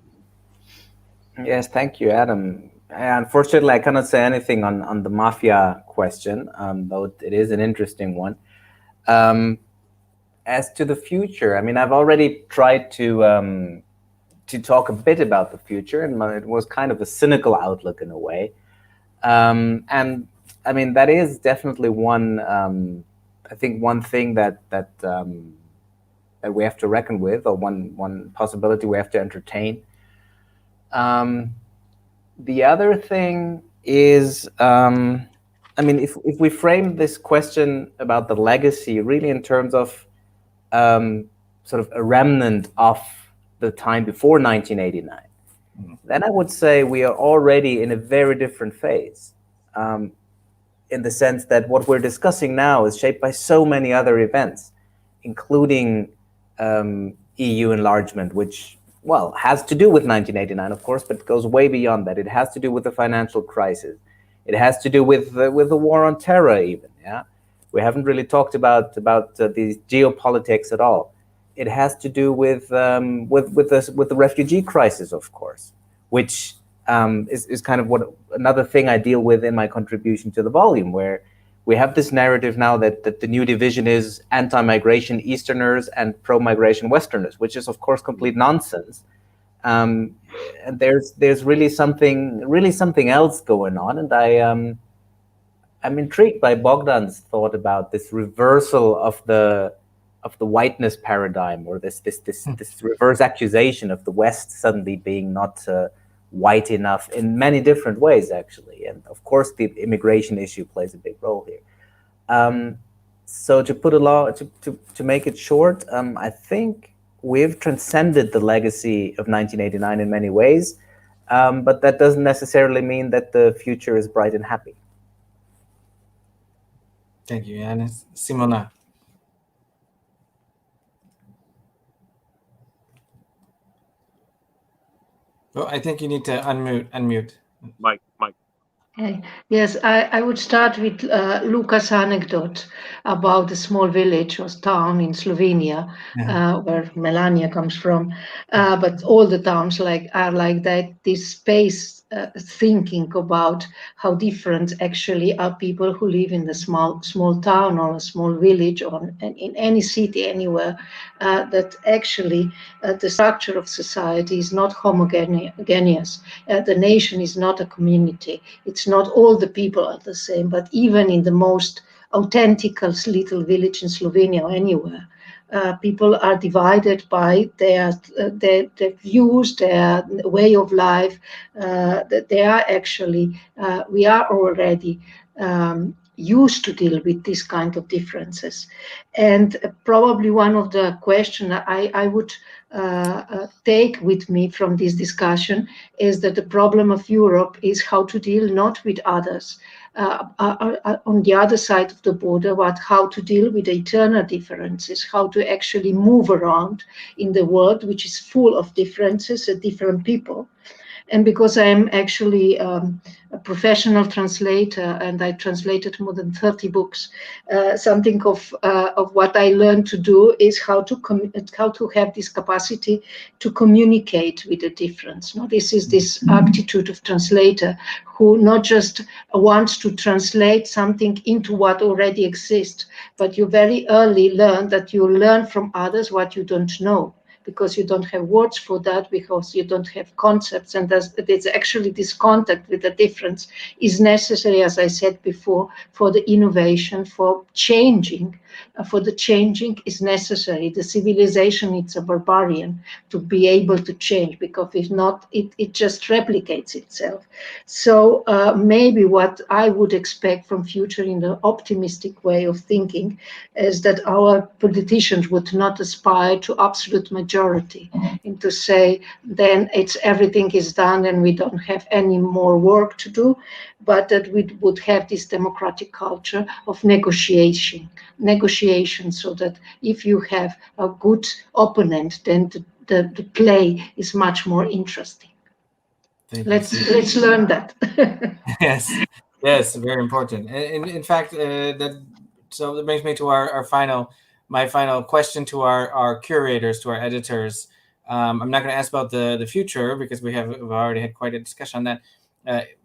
Yes, thank you, Adam. Unfortunately, I cannot say anything on the mafia question, though it is an interesting one. As to the future, I mean, I've already tried to talk a bit about the future, and it was kind of a cynical outlook in a way. And I mean, that is definitely one, I think, one thing that we have to reckon with, or one possibility we have to entertain. The other thing is, I mean, if we frame this question about the legacy really in terms of sort of a remnant of the time before 1989, then I would say we are already in a very different phase, in the sense that what we're discussing now is shaped by so many other events, including EU enlargement, which, well, has to do with 1989, of course, but goes way beyond that. It has to do with the financial crisis. It has to do with the war on terror, even. Yeah, we haven't really talked about the geopolitics at all. It has to do with the refugee crisis, of course, which is kind of what another thing I deal with in my contribution to the volume, where we have this narrative now that the new division is anti-migration Easterners and pro-migration Westerners, which is of course complete nonsense. And there's really something else going on, and I'm intrigued by Bogdan's thought about this reversal of the whiteness paradigm, or this reverse accusation of the West suddenly being not white enough in many different ways, actually. And of course, the immigration issue plays a big role here. So to make it short, I think we've transcended the legacy of 1989 in many ways, but that doesn't necessarily mean that the future is bright and happy. Thank you, Jannis. Simona. Oh, I think you need to unmute. Mike. Okay. Yes, I would start with Luka's anecdote about a small village or town in Slovenia, where Melania comes from. But all the towns are like that. This space thinking about how different actually are people who live in the small town or a small village or in any city anywhere. That actually the structure of society is not homogeneous. The nation is not a community. It's not all the people are the same, but even in the most authentic little village in Slovenia or anywhere, people are divided by their views, their way of life. They are actually, we are already used to deal with this kind of differences. And probably one of the questions I would take with me from this discussion is that the problem of Europe is how to deal not with others on the other side of the border, but how to deal with the eternal differences, how to actually move around in the world, which is full of differences and different people. And because I'm actually professional translator, and I translated more than 30 books. Something of what I learned to do is how to have this capacity to communicate with the difference. No, this is this attitude of translator who not just wants to translate something into what already exists, but you very early learn that you learn from others what you don't know, because you don't have words for that, because you don't have concepts. And there's actually this contact with the difference is necessary, as I said before, for the innovation, for changing. For the changing is necessary. The civilization needs a barbarian to be able to change, because if not, it just replicates itself. So maybe what I would expect from future in the optimistic way of thinking is that our politicians would not aspire to absolute majority and to say then everything is done and we don't have any more work to do, but that we would have this democratic culture of negotiation, so that if you have a good opponent, then the play is much more interesting. Let's learn that. Yes, very important. And in fact, so that brings me to my final question to our curators, to our editors. I'm not going to ask about the future, because we've already had quite a discussion on that.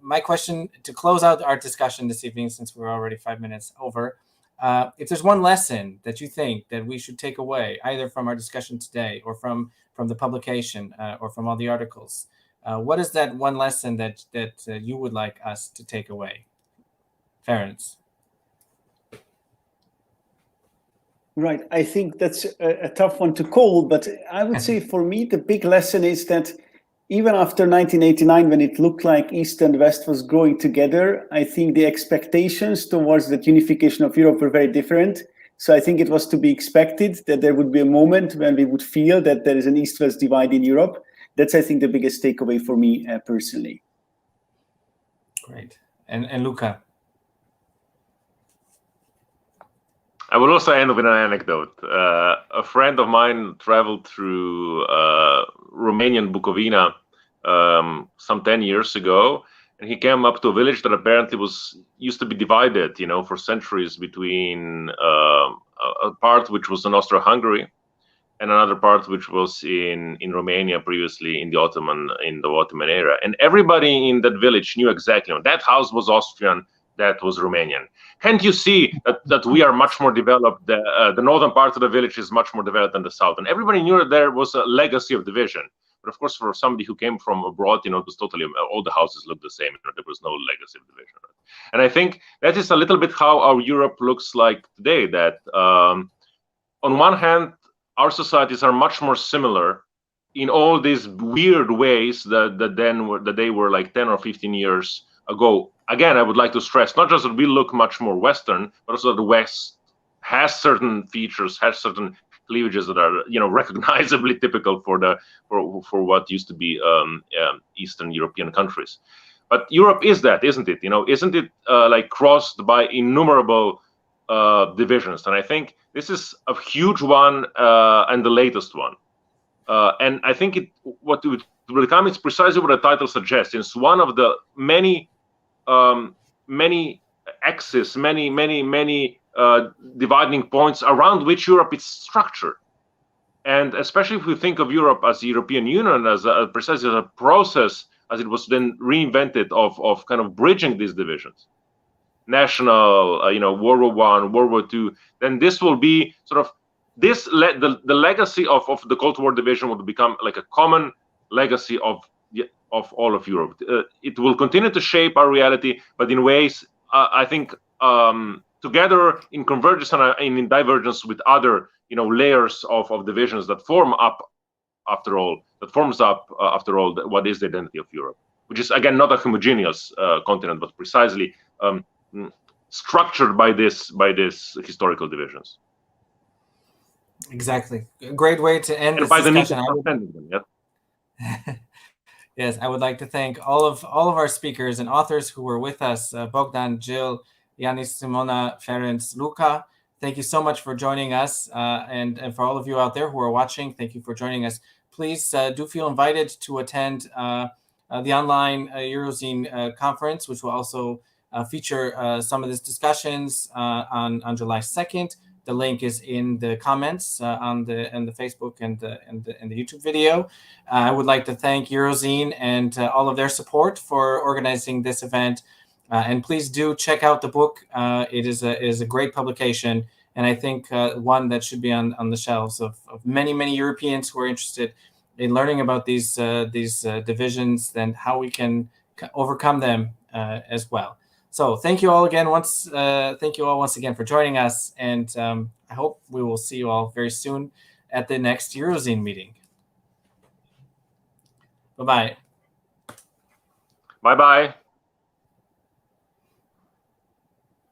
My question to close out our discussion this evening, since we're already 5 minutes over, if there's one lesson that you think that we should take away, either from our discussion today or from the publication or from all the articles, what is that one lesson that you would like us to take away? Ferencz. Right. I think that's a tough one to call, but I would say for me, the big lesson is that even after 1989, when it looked like East and West was growing together, I think the expectations towards that unification of Europe were very different. So I think it was to be expected that there would be a moment when we would feel that there is an East-West divide in Europe. That's, I think, the biggest takeaway for me personally. Great. And Luka? I will also end with an anecdote. A friend of mine traveled through Romanian Bukovina some 10 years ago, and he came up to a village that apparently used to be divided, for centuries between a part which was in Austro-Hungary and another part which was in Romania previously in the Ottoman era. And everybody in that village knew exactly that house was Austrian, that was Romanian. Can't you see that we are much more developed? The northern part of the village is much more developed than the south. And everybody knew that there was a legacy of division. But of course, for somebody who came from abroad, it was totally, all the houses looked the same. There was no legacy of division. And I think that is a little bit how our Europe looks like today, that on one hand, our societies are much more similar in all these weird ways that they were like 10 or 15 years ago. Again, I would like to stress not just that we look much more Western, but also that the West has certain features, has certain cleavages that are, recognizably typical for what used to be Eastern European countries. But Europe is that, isn't it? Isn't it like crossed by innumerable divisions? And I think this is a huge one and the latest one. And I think what it will become is precisely what the title suggests. It's one of the many axes, many dividing points around which Europe is structured. And especially if we think of Europe as the European Union, as precisely as a process, as it was then reinvented of kind of bridging these divisions, national, World War I, World War II, then this will be sort of the legacy of the Cold War division will become like a common legacy of all of Europe. It will continue to shape our reality, but in ways, I think, together in convergence and in divergence with other, layers of divisions that forms up after all what is the identity of Europe, which is again not a homogeneous continent, but precisely structured by this historical divisions. Exactly. A great way to end this discussion. Yes, I would like to thank all of our speakers and authors who were with us, Bogdan, Jill, Jannis, Simona, Ferencz, Luka. Thank you so much for joining us. And for all of you out there who are watching, thank you for joining us. Please do feel invited to attend the online Eurozine conference, which will also feature some of these discussions on July 2nd. The link is in the comments on the Facebook and the YouTube video. I would like to thank Eurozine and all of their support for organizing this event. And please do check out the book. It is a great publication, and I think one that should be on the shelves of many Europeans who are interested in learning about these divisions and how we can overcome them as well. So thank you all again once again for joining us, and I hope we will see you all very soon at the next Eurozine meeting. Bye-bye. Bye-bye.